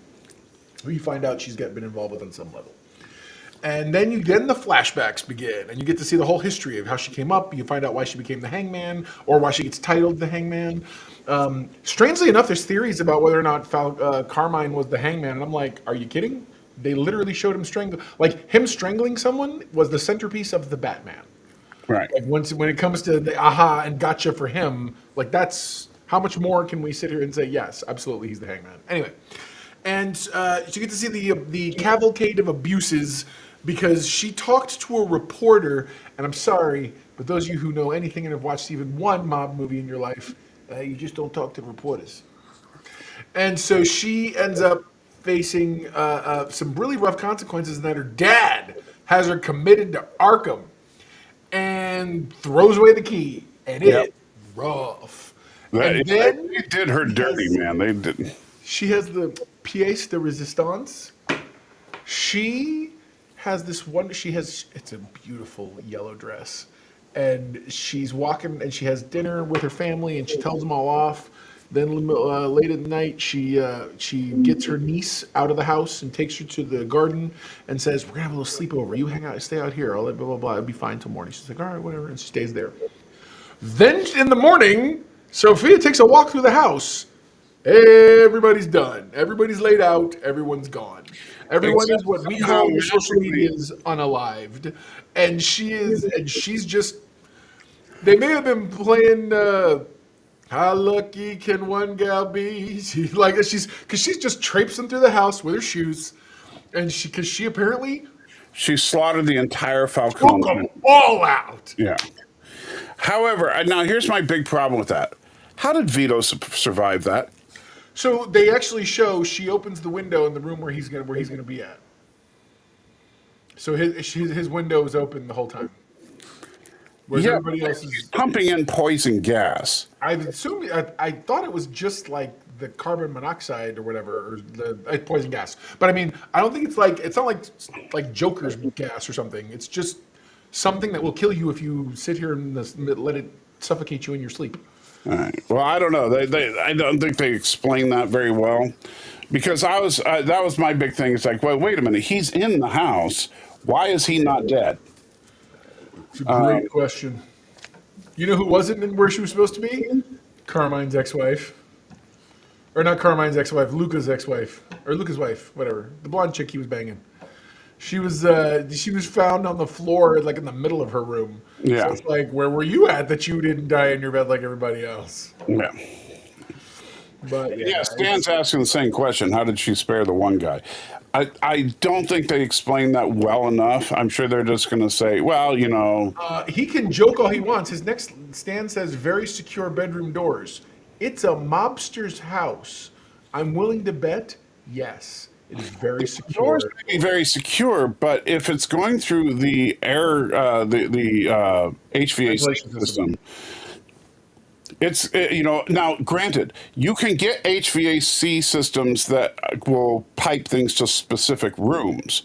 who you find out she's been involved with on some level. And then the flashbacks begin, and you get to see the whole history of how she came up. You find out why she became the Hangman, or why she gets titled the Hangman. Strangely enough, there's theories about whether or not Carmine was the Hangman, and I'm like, are you kidding? They literally showed him him strangling someone was the centerpiece of the Batman. Right. Like when it comes to the aha and gotcha for him, like that's how much more can we sit here and say, yes, absolutely, he's the Hangman. Anyway, and so you get to see the cavalcade of abuses because she talked to a reporter, and I'm sorry, but those of you who know anything and have watched even one mob movie in your life, you just don't talk to reporters. And so she ends up facing some really rough consequences, and that her dad has her committed to Arkham and throws away the key, and it's rough. They did her dirty, man. They did. She has the pièce de résistance. She has it's a beautiful yellow dress, and she's walking, and she has dinner with her family, and she tells them all off. Then late at night, she gets her niece out of the house and takes her to the garden and says, "We're gonna have a little sleepover. You hang out, stay out here. I'll let blah blah blah. It'll be fine till morning." She's like, "All right, whatever," and she stays there. Then in the morning, Sophia takes a walk through the house. Everybody's done. Everybody's laid out. Everyone's gone. Everyone is what we call in social media is unalived, and she's just. They may have been playing. How lucky can one gal be? She's just traipsing through the house with her shoes, and she apparently she slaughtered the entire Falcon. Took them all out. Yeah. However, now here's my big problem with that. How did Vito survive that? So they actually show she opens the window in the room where he's gonna be at. So his window is open the whole time. Whereas everybody else is pumping in poison gas. I thought it was just like the carbon monoxide or whatever, or the poison gas. But I mean, I don't think it's not like Joker's gas or something. It's just something that will kill you if you sit here and let it suffocate you in your sleep. All right. Well, I don't know. I don't think they explained that very well, because that was my big thing. It's like, well, wait a minute. He's in the house. Why is he not dead? It's a great question. You know who wasn't in where she was supposed to be? Carmine's ex-wife. or not Carmine's ex-wife, Luca's ex-wife, or Luca's wife, whatever. The blonde chick he was banging. She was found on the floor, like in the middle of her room. So Yeah. it's like, where were you at that you didn't die in your bed like everybody else? Yeah. But Yeah, Stan's asking the same question. How did she spare the one guy? I don't think they explained that well enough. I'm sure they're just going to say, well, you know. he can joke all he wants. His next stand says very secure bedroom doors. It's a mobster's house. I'm willing to bet, yes, it is very secure. Doors may be very secure, but if it's going through the air, the HVAC system, now granted, you can get HVAC systems that will pipe things to specific rooms,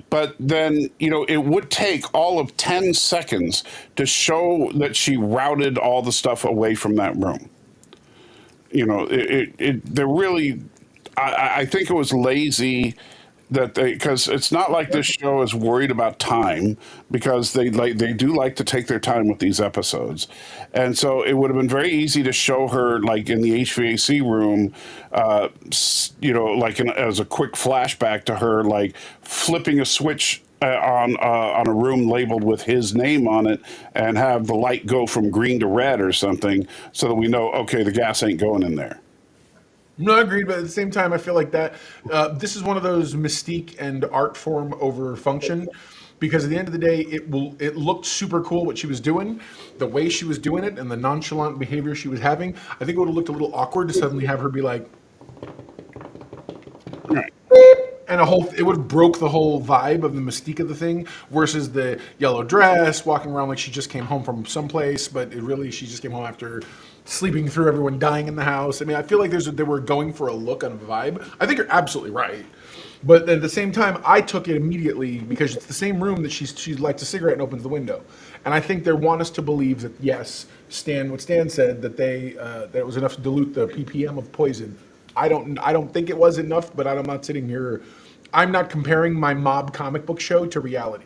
but then, it would take all of 10 seconds to show that she routed all the stuff away from that room. They're really, I think it was lazy because it's not like this show is worried about time, because they do like to take their time with these episodes. And so it would have been very easy to show her like in the HVAC room, as a quick flashback to her, like flipping a switch on a room labeled with his name on it, and have the light go from green to red or something, so that we know, okay, the gas ain't going in there. No, I agreed, but at the same time, I feel like that this is one of those mystique and art form over function, because at the end of the day, it looked super cool what she was doing, the way she was doing it, and the nonchalant behavior she was having. I think it would have looked a little awkward to suddenly have her be like, Right. and it would have broke the whole vibe of the mystique of the thing, versus the yellow dress, walking around like she just came home from someplace, but she just came home after sleeping through everyone dying in the house. I mean, I feel like they were going for a look and a vibe. I think you're absolutely right. But at the same time, I took it immediately because it's the same room that she lights a cigarette and opens the window. And I think they want us to believe that, yes, what Stan said, that that it was enough to dilute the ppm of poison. I don't think it was enough, but I'm not sitting here. I'm not comparing my mob comic book show to reality.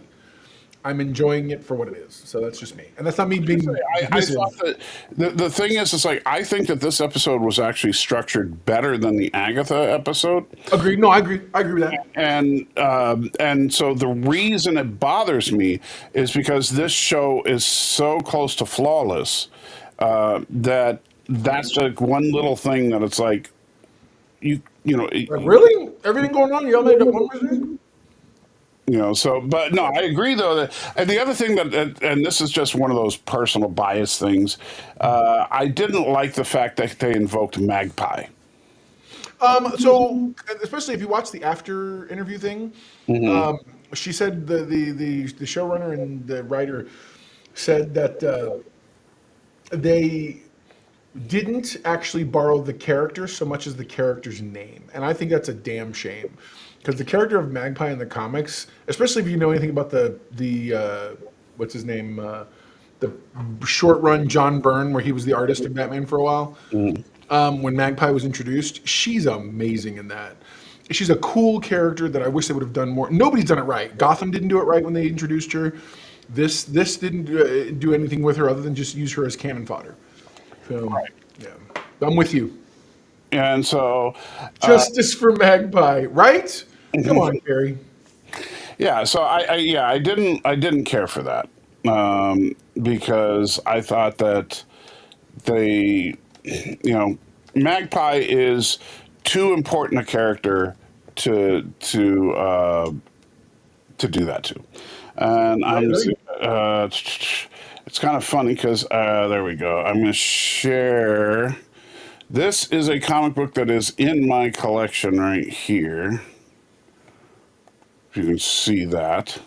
I'm enjoying it for what it is. So that's just me. And that's not me being I thought that the thing is, it's like, I think that this episode was actually structured better than the Agatha episode. Agreed. No, I agree. I agree with that. And so the reason it bothers me is because this show is so close to flawless, that's like one little thing that it's like, like, really? Everything going on? Y'all made up one mistake? But no, I agree though that, and the other thing that, and this is just one of those personal bias things, I didn't like the fact that they invoked Magpie. So especially if you watch the after interview thing, she said the showrunner and the writer said that they didn't actually borrow the character so much as the character's name, and I think that's a damn shame. Because the character of Magpie in the comics, especially if you know anything about the what's his name, the short run John Byrne, where he was the artist of Batman for a while, when Magpie was introduced, she's amazing in that. She's a cool character that I wish they would have done more. Nobody's done it right. Gotham didn't do it right when they introduced her. This didn't do anything with her other than just use her as cannon fodder. So, yeah, I'm with you. And so justice for Magpie, right? Come on, Carrie. Yeah, so I didn't care for that, because I thought that they, Magpie is too important a character to do that to, and it's kind of funny because there we go. I'm going to share. This is a comic book that is in my collection right here. If you can see that.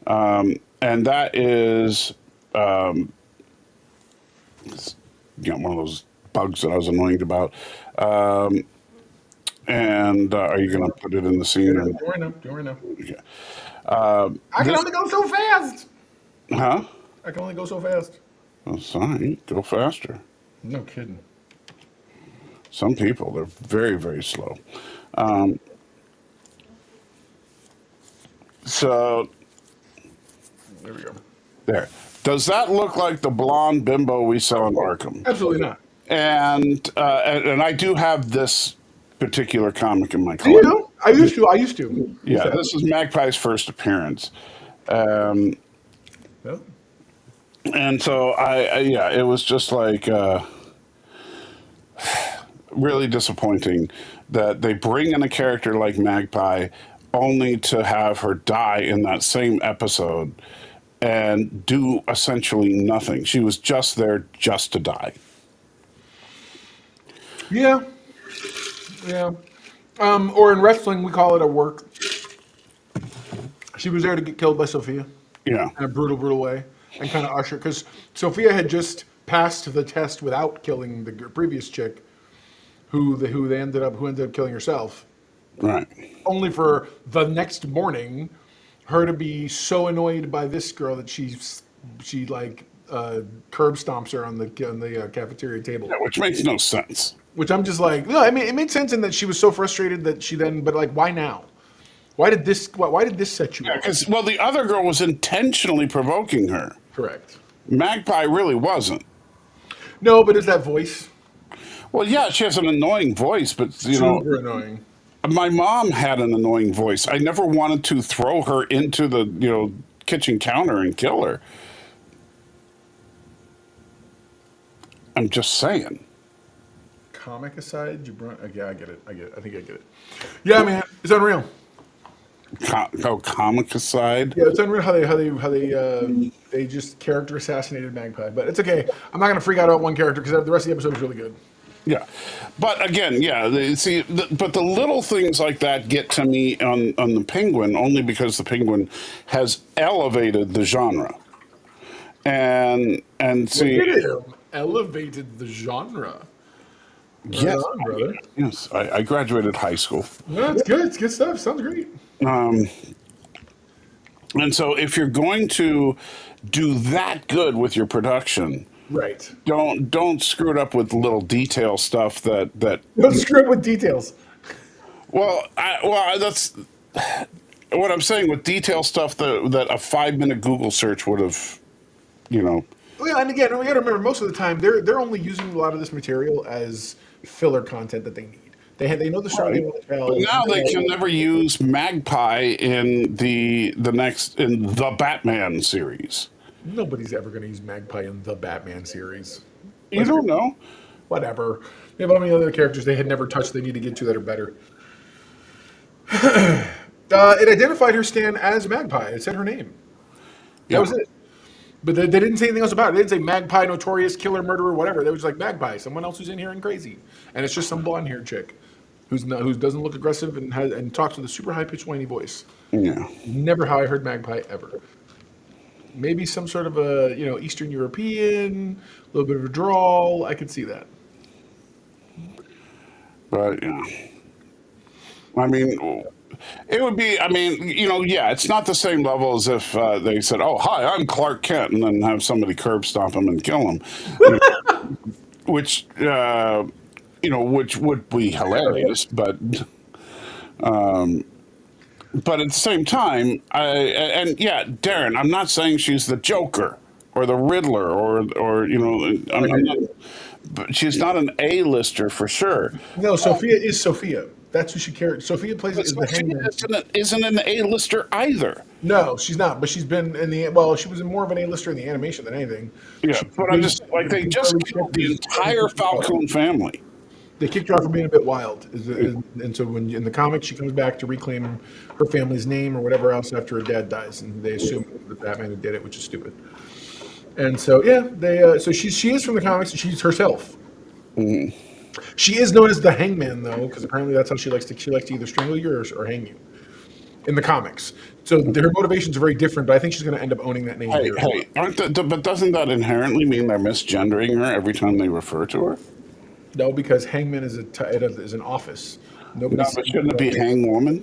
And that is, one of those bugs that I was annoyed about. And are you going to put it in the scene? Do right now. Okay. I can only go so fast. Huh? I can only go so fast. Oh, sorry. Go faster. No kidding. Some people, they're very, very slow. So, there we go. There. Does that look like the blonde bimbo we saw in Arkham? Absolutely not. and I do have this particular comic in my Do you collection. know? I used to. I used to. Yeah, this is Magpie's first appearance. Yeah. And so yeah, it was just like really disappointing that they bring in a character like Magpie only to have her die in that same episode and do essentially nothing. She was just there just to die. Yeah. Yeah. Or in wrestling, we call it a work. She was there to get killed by Sophia Yeah. in a brutal, brutal way, and kind of usher, because Sophia had just passed the test without killing the previous chick, who ended up killing herself, Right. only for the next morning her to be so annoyed by this girl that she like curb stomps her on the cafeteria table. Yeah, which makes no sense. Which I'm just like, no, I mean, it made sense in that she was so frustrated that she then, but like, why now? Why did this set you Yeah, off? because, well, the other girl was intentionally provoking her. Correct. Magpie really wasn't. No, but it's that voice. Well, yeah, she has an annoying voice, but, you know, Super annoying. my mom had an annoying voice. I never wanted to throw her into the, kitchen counter and kill her. I'm just saying. Comic aside, yeah, I get it. I think I get it. Yeah, man, it's unreal. Comic aside. Yeah, it's unreal how they just character assassinated Magpie. But it's okay. I'm not gonna freak out about one character because the rest of the episode is really good. Yeah, but again, yeah. But the little things like that get to me on the Penguin only because the Penguin has elevated the genre, and see, Look at him. Elevated the genre. yes, Right on, brother. yes. I graduated high school, No, it's good. It's good stuff. Sounds great. and so if you're going to do that good with your production, Right. don't screw it up with little detail stuff that. Don't screw up with details. Well, that's what I'm saying with detail stuff that a 5-minute Google search would have, Well, and again, we got to remember most of the time they're only using a lot of this material as filler content that they need. They know the story they want to tell. But now they can never use Magpie in the Batman series. Nobody's ever going to use Magpie in the Batman series. You don't know. Whatever. They have how many other characters they had never touched they need to get to that are better. It identified her Stan as Magpie. It said her name. That was it. But they didn't say anything else about it. They didn't say Magpie, notorious killer, murderer, whatever. They were just like Magpie, someone else who's in here and crazy. And it's just some blonde-haired chick who doesn't look aggressive and talks with a super high-pitched, whiny voice. Yeah. Never how I heard Magpie ever. Maybe some sort of a Eastern European, a little bit of a drawl. I could see that. But yeah. I mean, it would be. I mean, yeah, it's not the same level as if they said, "Oh, hi, I'm Clark Kent," and then have somebody curb stomp him and kill him, which which would be hilarious, but. But at the same time, Darren, I'm not saying she's the Joker or the Riddler or I'm not, but she's not an A-lister for sure. No, Sophia is Sophia. That's who she carries. Sophia plays is the hangman. Isn't an A-lister either. No, she's not. But she's been she was more of an A-lister in the animation than anything. Yeah, but I'm just like they just killed the entire Falcone family. They kicked her off for being a bit wild, and so when in the comics she comes back to reclaim her family's name or whatever else after her dad dies, and they assume that Batman who did it, which is stupid. And so so she is from the comics, and she's herself. Mm-hmm. She is known as the Hangman though, because apparently that's how she likes to either strangle you or hang you in the comics. So her motivations are very different, but I think she's going to end up owning that name. Hey, but doesn't that inherently mean they're misgendering her every time they refer to her? No, because Hangman is an office. But shouldn't it be Hangwoman?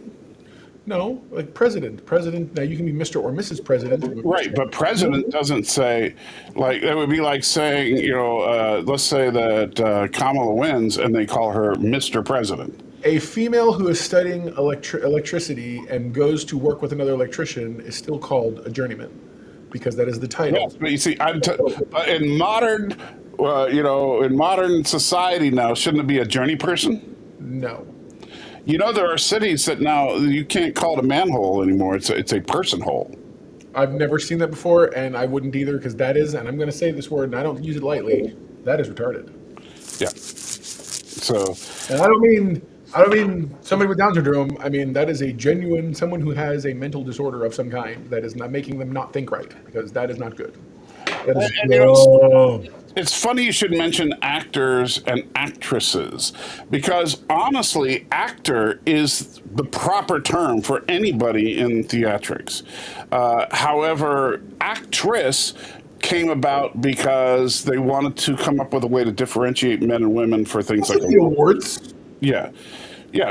No, like president. President. Now you can be Mr. or Mrs. President. Right, but president doesn't say, like, it would be like saying, let's say that Kamala wins and they call her Mr. President. A female who is studying electricity and goes to work with another electrician is still called a journeyman, because that is the title. Yes, but you see, in modern in modern society now, shouldn't it be a journey person? No. There are cities that now you can't call it a manhole anymore. It's a person hole. I've never seen that before, and I wouldn't either, because that is, and I'm going to say this word, and I don't use it lightly, that is retarded. Yeah. So. And I don't mean somebody with Down syndrome. I mean, that is a genuine, someone who has a mental disorder of some kind that is not making them not think right, because that is not good. That is It's funny you should mention actors and actresses, because honestly, actor is the proper term for anybody in theatrics. However, actress came about because they wanted to come up with a way to differentiate men and women for things like the awards. Yeah.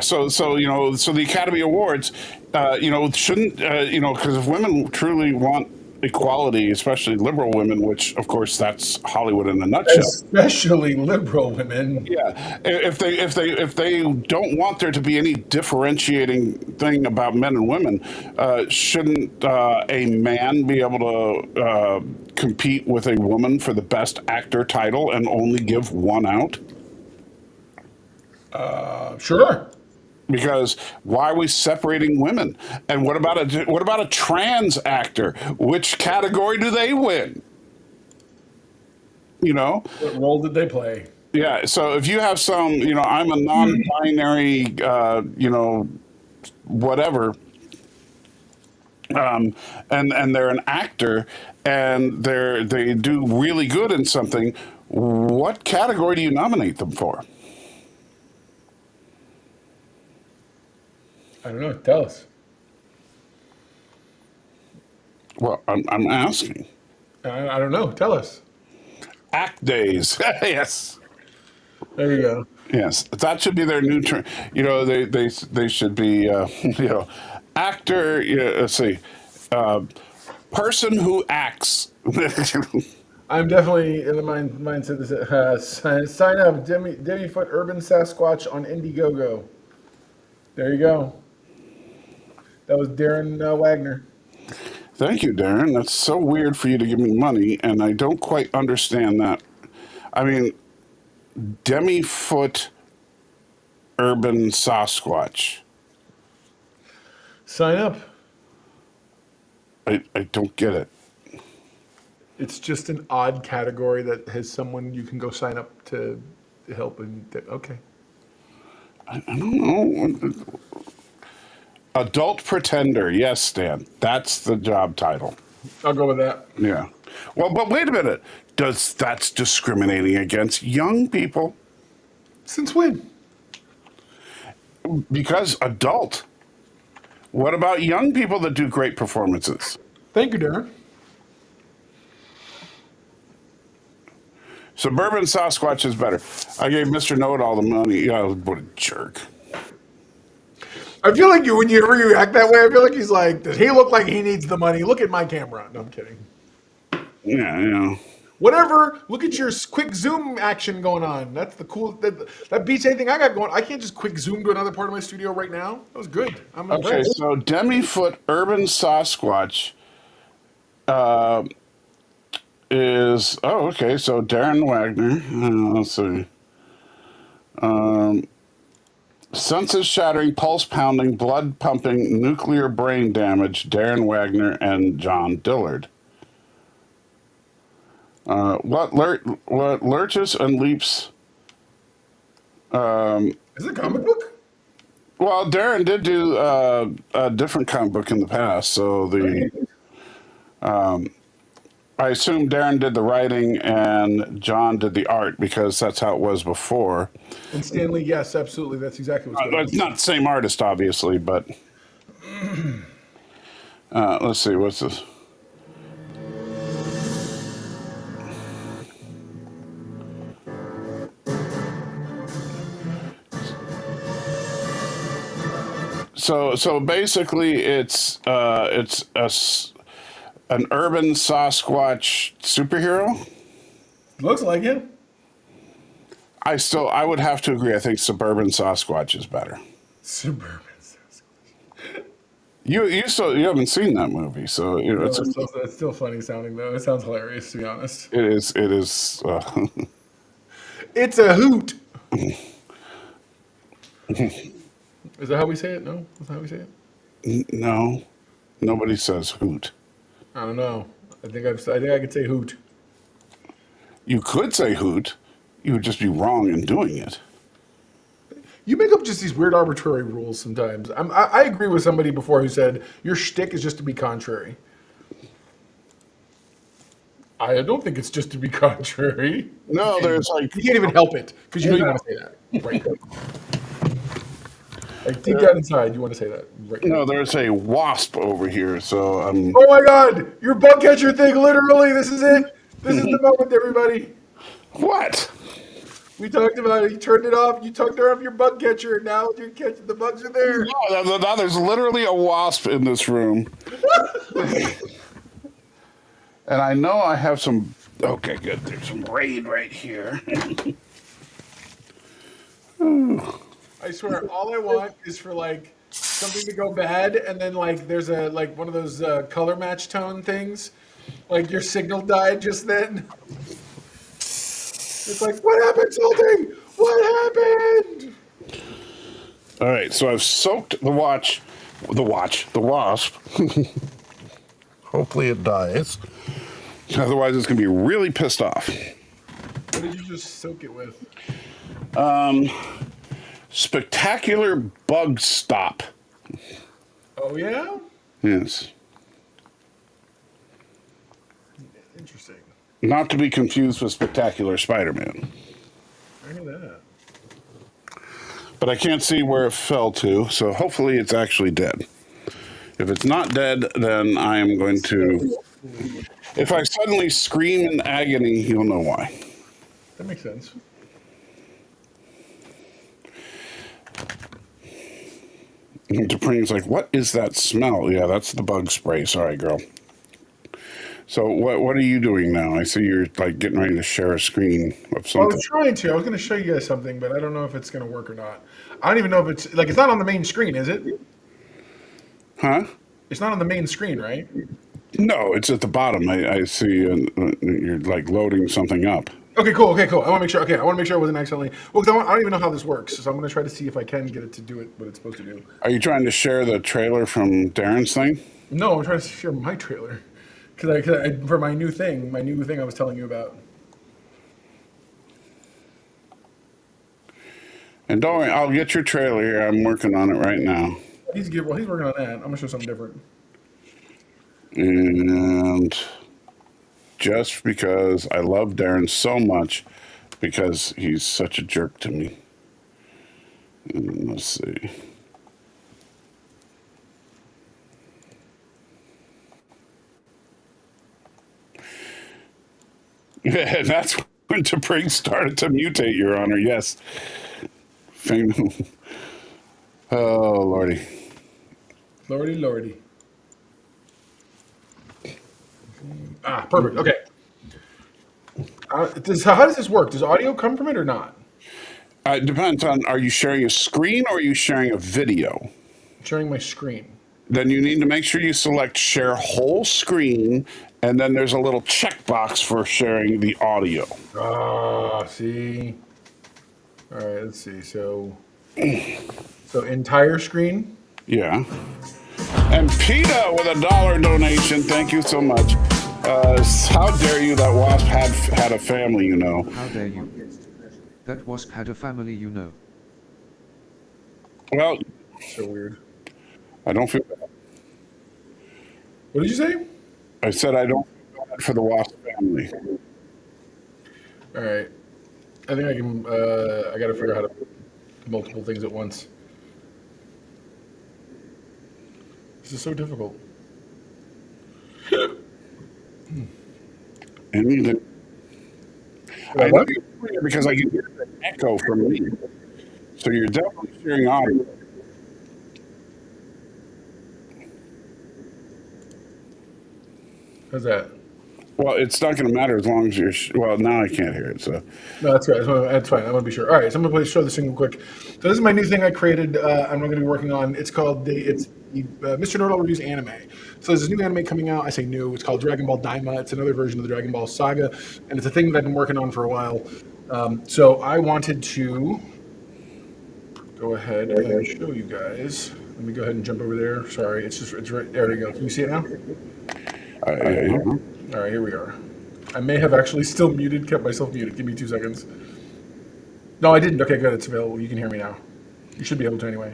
So the Academy Awards, shouldn't because if women truly want equality, especially liberal women, which of course that's Hollywood in a nutshell. Especially liberal women. Yeah, if they don't want there to be any differentiating thing about men and women, shouldn't a man be able to compete with a woman for the best actor title and only give one out? Sure. Because why are we separating women? And what about a trans actor? Which category do they win? What role did they play? Yeah. So if you have some, I'm a non-binary, whatever, and they're an actor and they do really good in something, what category do you nominate them for? I don't know. Tell us. Well, I'm asking. I don't know. Tell us. Act days. Yes. There you go. Yes, that should be their new term. They should be actor. Let's see, person who acts. I'm definitely in the mindset that sign up Demi Foot Urban Sasquatch on Indiegogo. There you go. That was Darren Wagner. Thank you, Darren. That's so weird for you to give me money, and I don't quite understand that. I mean, Demi Foot Urban Sasquatch. Sign up. I don't get it. It's just an odd category that has someone you can go sign up to help. Okay. I don't know. Adult Pretender. Yes, Stan. That's the job title. I'll go with that. Yeah. Well, but wait a minute. That's discriminating against young people? Since when? Because adult. What about young people that do great performances? Thank you, Darren. Suburban Sasquatch is better. I gave Mr. Know-It-All the money. Yeah, what a jerk. I feel like whenever you act that way, I feel like he's like, does he look like he needs the money? Look at my camera. No, I'm kidding. Yeah. Whatever. Look at your quick zoom action going on. That's the cool. That beats anything I got going. I can't just quick zoom to another part of my studio right now. That was good. I'm impressed. Okay, so Demi Foot Urban Sasquatch is okay. So Darren Wagner. Let's see. Senses shattering, pulse pounding, blood pumping, nuclear brain damage. Darren Wagner and John Dillard. What lurches and leaps? Is it a comic book? Well, Darren did do a different comic book in the past, so I assume Darren did the writing and John did the art because that's how it was before. And Stanley, yes, absolutely, that's exactly what's going on. It's not the same artist, obviously, but let's see, what's this? So basically, it's an urban Sasquatch superhero. Looks like it. I would have to agree. I think Suburban Sasquatch is better. Suburban Sasquatch. You haven't seen that movie, so it's still funny sounding though. It sounds hilarious, to be honest. It is. It's a hoot. Is that how we say it? No? Is that how we say it? No, nobody says hoot. I don't know. I think I could say hoot. You could say hoot. You would just be wrong in doing it. You make up just these weird arbitrary rules sometimes. I agree with somebody before who said your shtick is just to be contrary. I don't think it's just to be contrary. No, there's like You can't even help it because you know you want to say that. Right. Like deep down inside, you want to say that. Right. no, there's a wasp over here. So I'm. Oh my God! Your bug catcher thing, literally. This is it. This is the moment, everybody. What? We talked about it. You turned it off. You took off your bug catcher, and now you're catching the bugs are there. No, now there's literally a wasp in this room. And I know I have some. Okay, good. There's some rain right here. I swear, all I want is for like something to go bad, and then like there's a like one of those color match tone things. Like your signal died just then. It's like, what happened, Salty? What happened? All right, so I've soaked the wasp. Hopefully it dies. Otherwise, it's going to be really pissed off. What did you just soak it with? Spectacular bug stop. Oh, yeah? Yes. Interesting. Not to be confused with Spectacular Spider-Man. I knew that. But I can't see where it fell to, so hopefully it's actually dead. If it's not dead, then I am going to... If I suddenly scream in agony, you'll know why. That makes sense. And Duprene's like, what is that smell? Yeah, that's the bug spray. Sorry, girl. So what are you doing now? I see you're like getting ready to share a screen of I something. was trying to. I was going to show you guys something, but I don't know if it's going to work or not. I don't even know if it's... Like, it's not on the main screen, is it? Huh? It's not on the main screen, right? No, it's at the bottom. I see you're like loading something up. Okay, cool. I want to make sure. Okay, I want to make sure I wasn't accidentally. Well, because I don't even know how this works, so I'm going to try to see if I can get it to do it what it's supposed to do. Are you trying to share the trailer from Darren's thing? No, I'm trying to share my trailer because for my new thing I was telling you about. And don't worry, I'll get your trailer here. I'm working on it right now. He's working on that. I'm going to show something different. And just because I love Darren so much, because he's such a jerk to me. And let's see. Yeah, that's when T'Pring started to mutate, Your Honor. Yes. Oh, Lordy. Lordy. Ah, perfect. Okay. How does this work? Does audio come from it or not? It depends on, are you sharing a screen or are you sharing a video? I'm sharing my screen. Then you need to make sure you select share whole screen, and then there's a little checkbox for sharing the audio. Ah, see. All right, let's see. So entire screen. Yeah. And PETA with $1 donation. Thank you so much. How dare you? That wasp had a family, you know. How dare you? That wasp had a family, you know. Well, So weird. I don't feel bad. What did you say? I said I don't feel bad for the wasp family. All right. I think I can. I got to figure out how to do multiple things at once. This is so difficult. And I know you're doing it because I can hear the echo from me. So you're definitely sharing audio. How's that? Well, it's not going to matter as long as you're. Well, now I can't hear it. So No, that's good. That's fine. I want to be sure. All right, so I'm going to show this thing real quick. So this is my new thing I created. I'm going to be working on. It's called Mr. Nerdle Reviews Anime. So there's this new anime coming out. I say new. It's called Dragon Ball Daima. It's another version of the Dragon Ball saga, and it's a thing that I've been working on for a while. So I wanted to go ahead and show you guys. Let me go ahead and jump over there. Sorry, it's right there. You go. Can you see it now? Yeah. All right, here we are. I may have actually still kept myself muted. Give me 2 seconds. No, I didn't. Okay, good. It's available. You can hear me now. You should be able to anyway.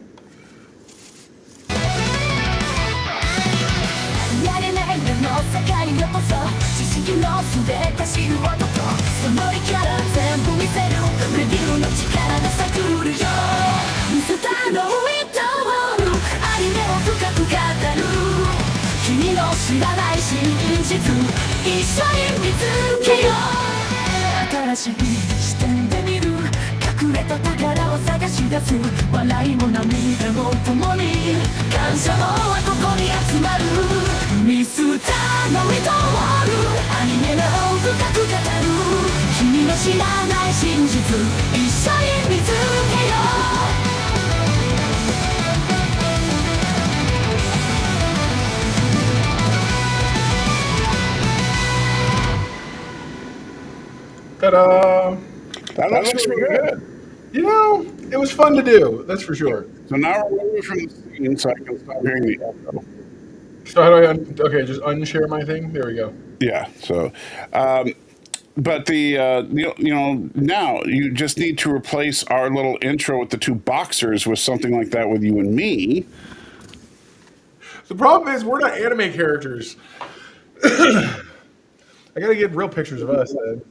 やれない目の世界によこそ知識のすべて知る男そのキャラ全部見せるレビューの力で探るよ見せたのウィンドウアニメを深く語る君の知らない真実一緒に見つけよう新しい視点で見る隠れた宝を探し出す笑いも涙も共に感謝の輪ここに集まるミスターのリトルアニメの深く語る君の知らない真実一緒に見つけよう Ta-da! That looks pretty good. You know, it was fun to do. That's for sure. So now we're away from the scene so I can stop hearing the echo. So how do I? Okay, just unshare my thing. There we go. Yeah. So, but now you just need to replace our little intro with the two boxers with something like that with you and me. The problem is we're not anime characters. I gotta get real pictures of us then.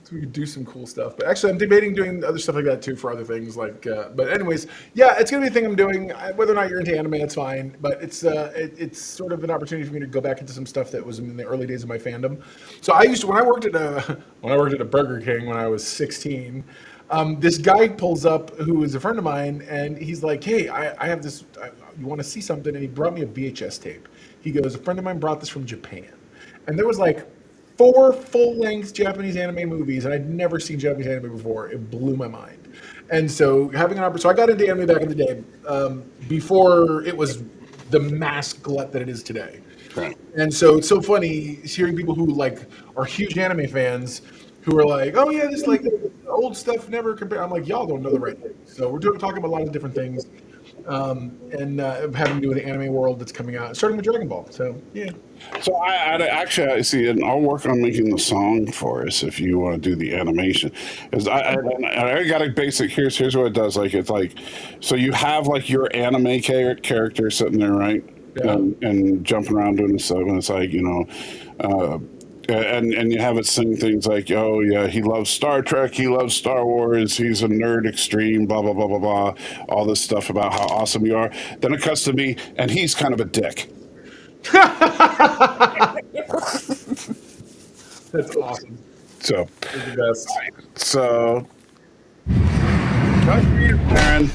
So we could do some cool stuff. But actually, I'm debating doing other stuff like that too for other things. But anyways, yeah, it's gonna be a thing I'm doing. Whether or not you're into anime, that's fine. But it's sort of an opportunity for me to go back into some stuff that was in the early days of my fandom. So I used to when I worked at a Burger King when I was 16. This guy pulls up who is a friend of mine, and he's like, "Hey, I have this. You want to see something?" And he brought me a VHS tape. He goes, "A friend of mine brought this from Japan," and there was like 4 full-length Japanese anime movies, and I'd never seen Japanese anime before. It blew my mind. And so having an opportunity, so I got into anime back in the day, before it was the mass glut that it is today. Right. And so it's so funny hearing people who are huge anime fans who are like, "Oh yeah, this old stuff never compare." I'm like, y'all don't know the right thing. So we're talking about a lot of different things, and having to do with the anime world that's coming out, starting with Dragon Ball. So yeah. So I see, and I'll work on making the song for us if you want to do the animation. Because I got a basic. Here's what it does. It's so you have your anime character sitting there, right? Yeah. And jumping around doing stuff, and it's and you have it sing things like, "Oh yeah, he loves Star Trek, he loves Star Wars, he's a nerd extreme, blah blah blah blah blah," all this stuff about how awesome you are. Then it cuts to me, and he's kind of a dick. That's awesome. So, You're the best. so, Aaron.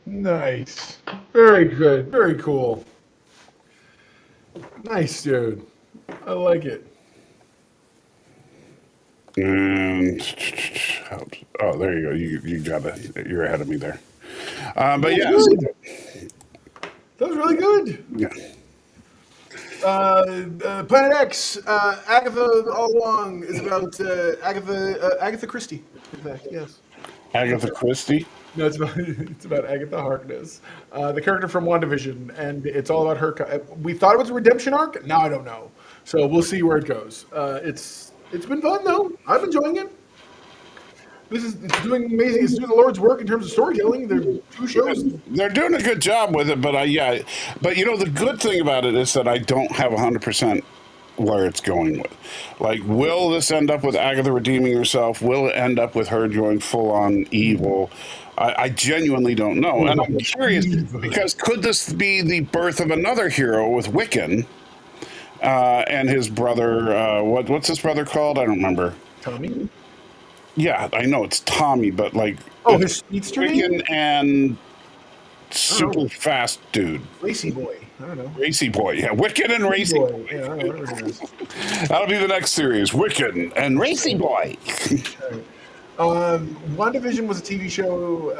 Nice. Very good. Very cool. Nice, dude. I like it. And Oh, there you go. You got it. You're ahead of me there. But yeah, Good. That was really good. yeah. Planet X, Agatha All Along is about Agatha Christie. In fact, yes. Agatha Christie. No, it's about Agatha Harkness, the character from WandaVision, and it's all about her. We thought it was a redemption arc. Now I don't know. So we'll see where it goes. It's been fun though. I'm enjoying it. It's doing amazing. It's doing the Lord's work in terms of storytelling. There are 2 shows. They're doing a good job with it, but but the good thing about it is that I don't have 100% where it's going with. Like, will this end up with Agatha redeeming herself? Will it end up with her going full on evil? I genuinely don't know, and I'm curious because could this be the birth of another hero with Wiccan and his brother? What's his brother called? I don't remember. Tommy. Yeah, I know it's Tommy, but like, his speedster name? Wiccan and super fast dude. Racy Boy. I don't know. Racy Boy. Yeah, Wiccan and Racy Boy. Yeah, I don't know whatever it is. That'll be the next series. Wiccan and Racy Boy. WandaVision was a TV show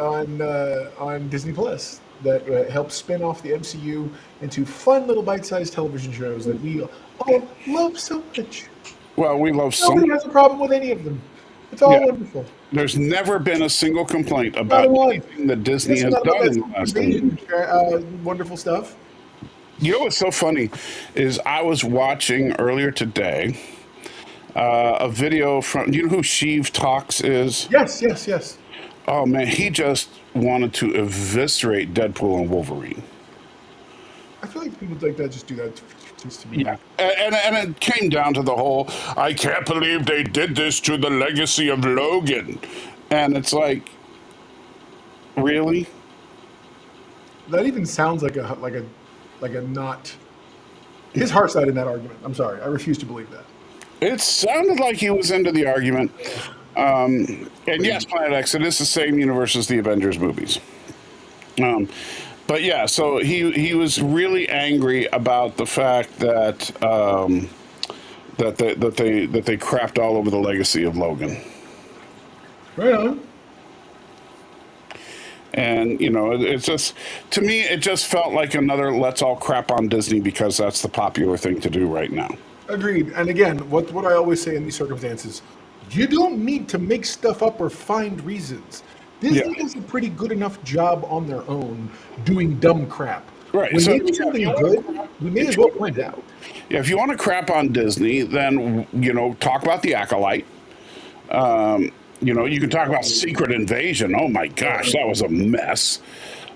on Disney Plus that helped spin off the MCU into fun little bite-sized television shows that we all love so much. Well, we love Nobody has a problem with any of them. It's all wonderful. There's never been a single complaint about anything that Disney has done in the last year. Wonderful stuff. You know what's so funny is I was watching earlier today a video from, you know who Sheev Talks is? Yes. Oh man, he just wanted to eviscerate Deadpool and Wolverine. I feel like people like that just do that just to be. Yeah, and it came down to the whole, I can't believe they did this to the legacy of Logan. And it's like, really? That even sounds like a not his heart side in that argument. I'm sorry, I refuse to believe that. It sounded like he was into the argument. And yes, Planet X, it is the same universe as the Avengers movies. But yeah, so he was really angry about the fact that that they crapped all over the legacy of Logan. Right on. And it's just, to me, it just felt like another let's all crap on Disney because that's the popular thing to do right now. Agreed. And again, what I always say in these circumstances, you don't need to make stuff up or find reasons. Disney does a pretty good enough job on their own doing dumb crap. Right. When So they do something good, we may as well point it out. yeah, if you want to crap on Disney, then talk about the Acolyte. You can talk about Secret Invasion. Oh my gosh, that was a mess.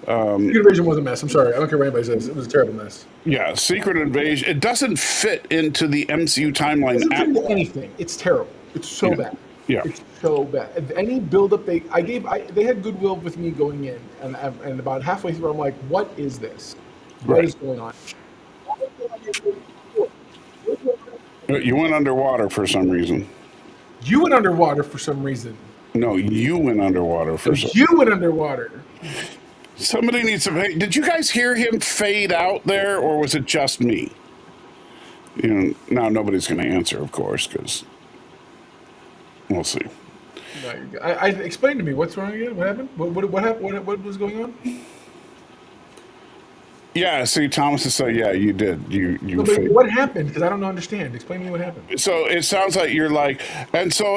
Secret Invasion was a mess. I'm sorry. I don't care what anybody says. It was a terrible mess. Yeah, Secret Invasion. It doesn't fit into the MCU timeline. It doesn't fit into anything. It's terrible. It's so bad. Yeah. It's so bad. Any build-up they had goodwill with me going in, and about halfway through, I'm like, what is this? What is going on? You went underwater for some reason. You went underwater for some reason. No, you went underwater for some You went underwater. Somebody needs to. Hey, did you guys hear him fade out there, or was it just me? Now nobody's going to answer, of course, because we'll see. No, I explain to me what's wrong again. What happened? What happened? What was going on? Yeah, see, Thomas is saying, yeah, you did. You No, but what happened? Because I don't understand. Explain to me what happened. So it sounds like you're like, and so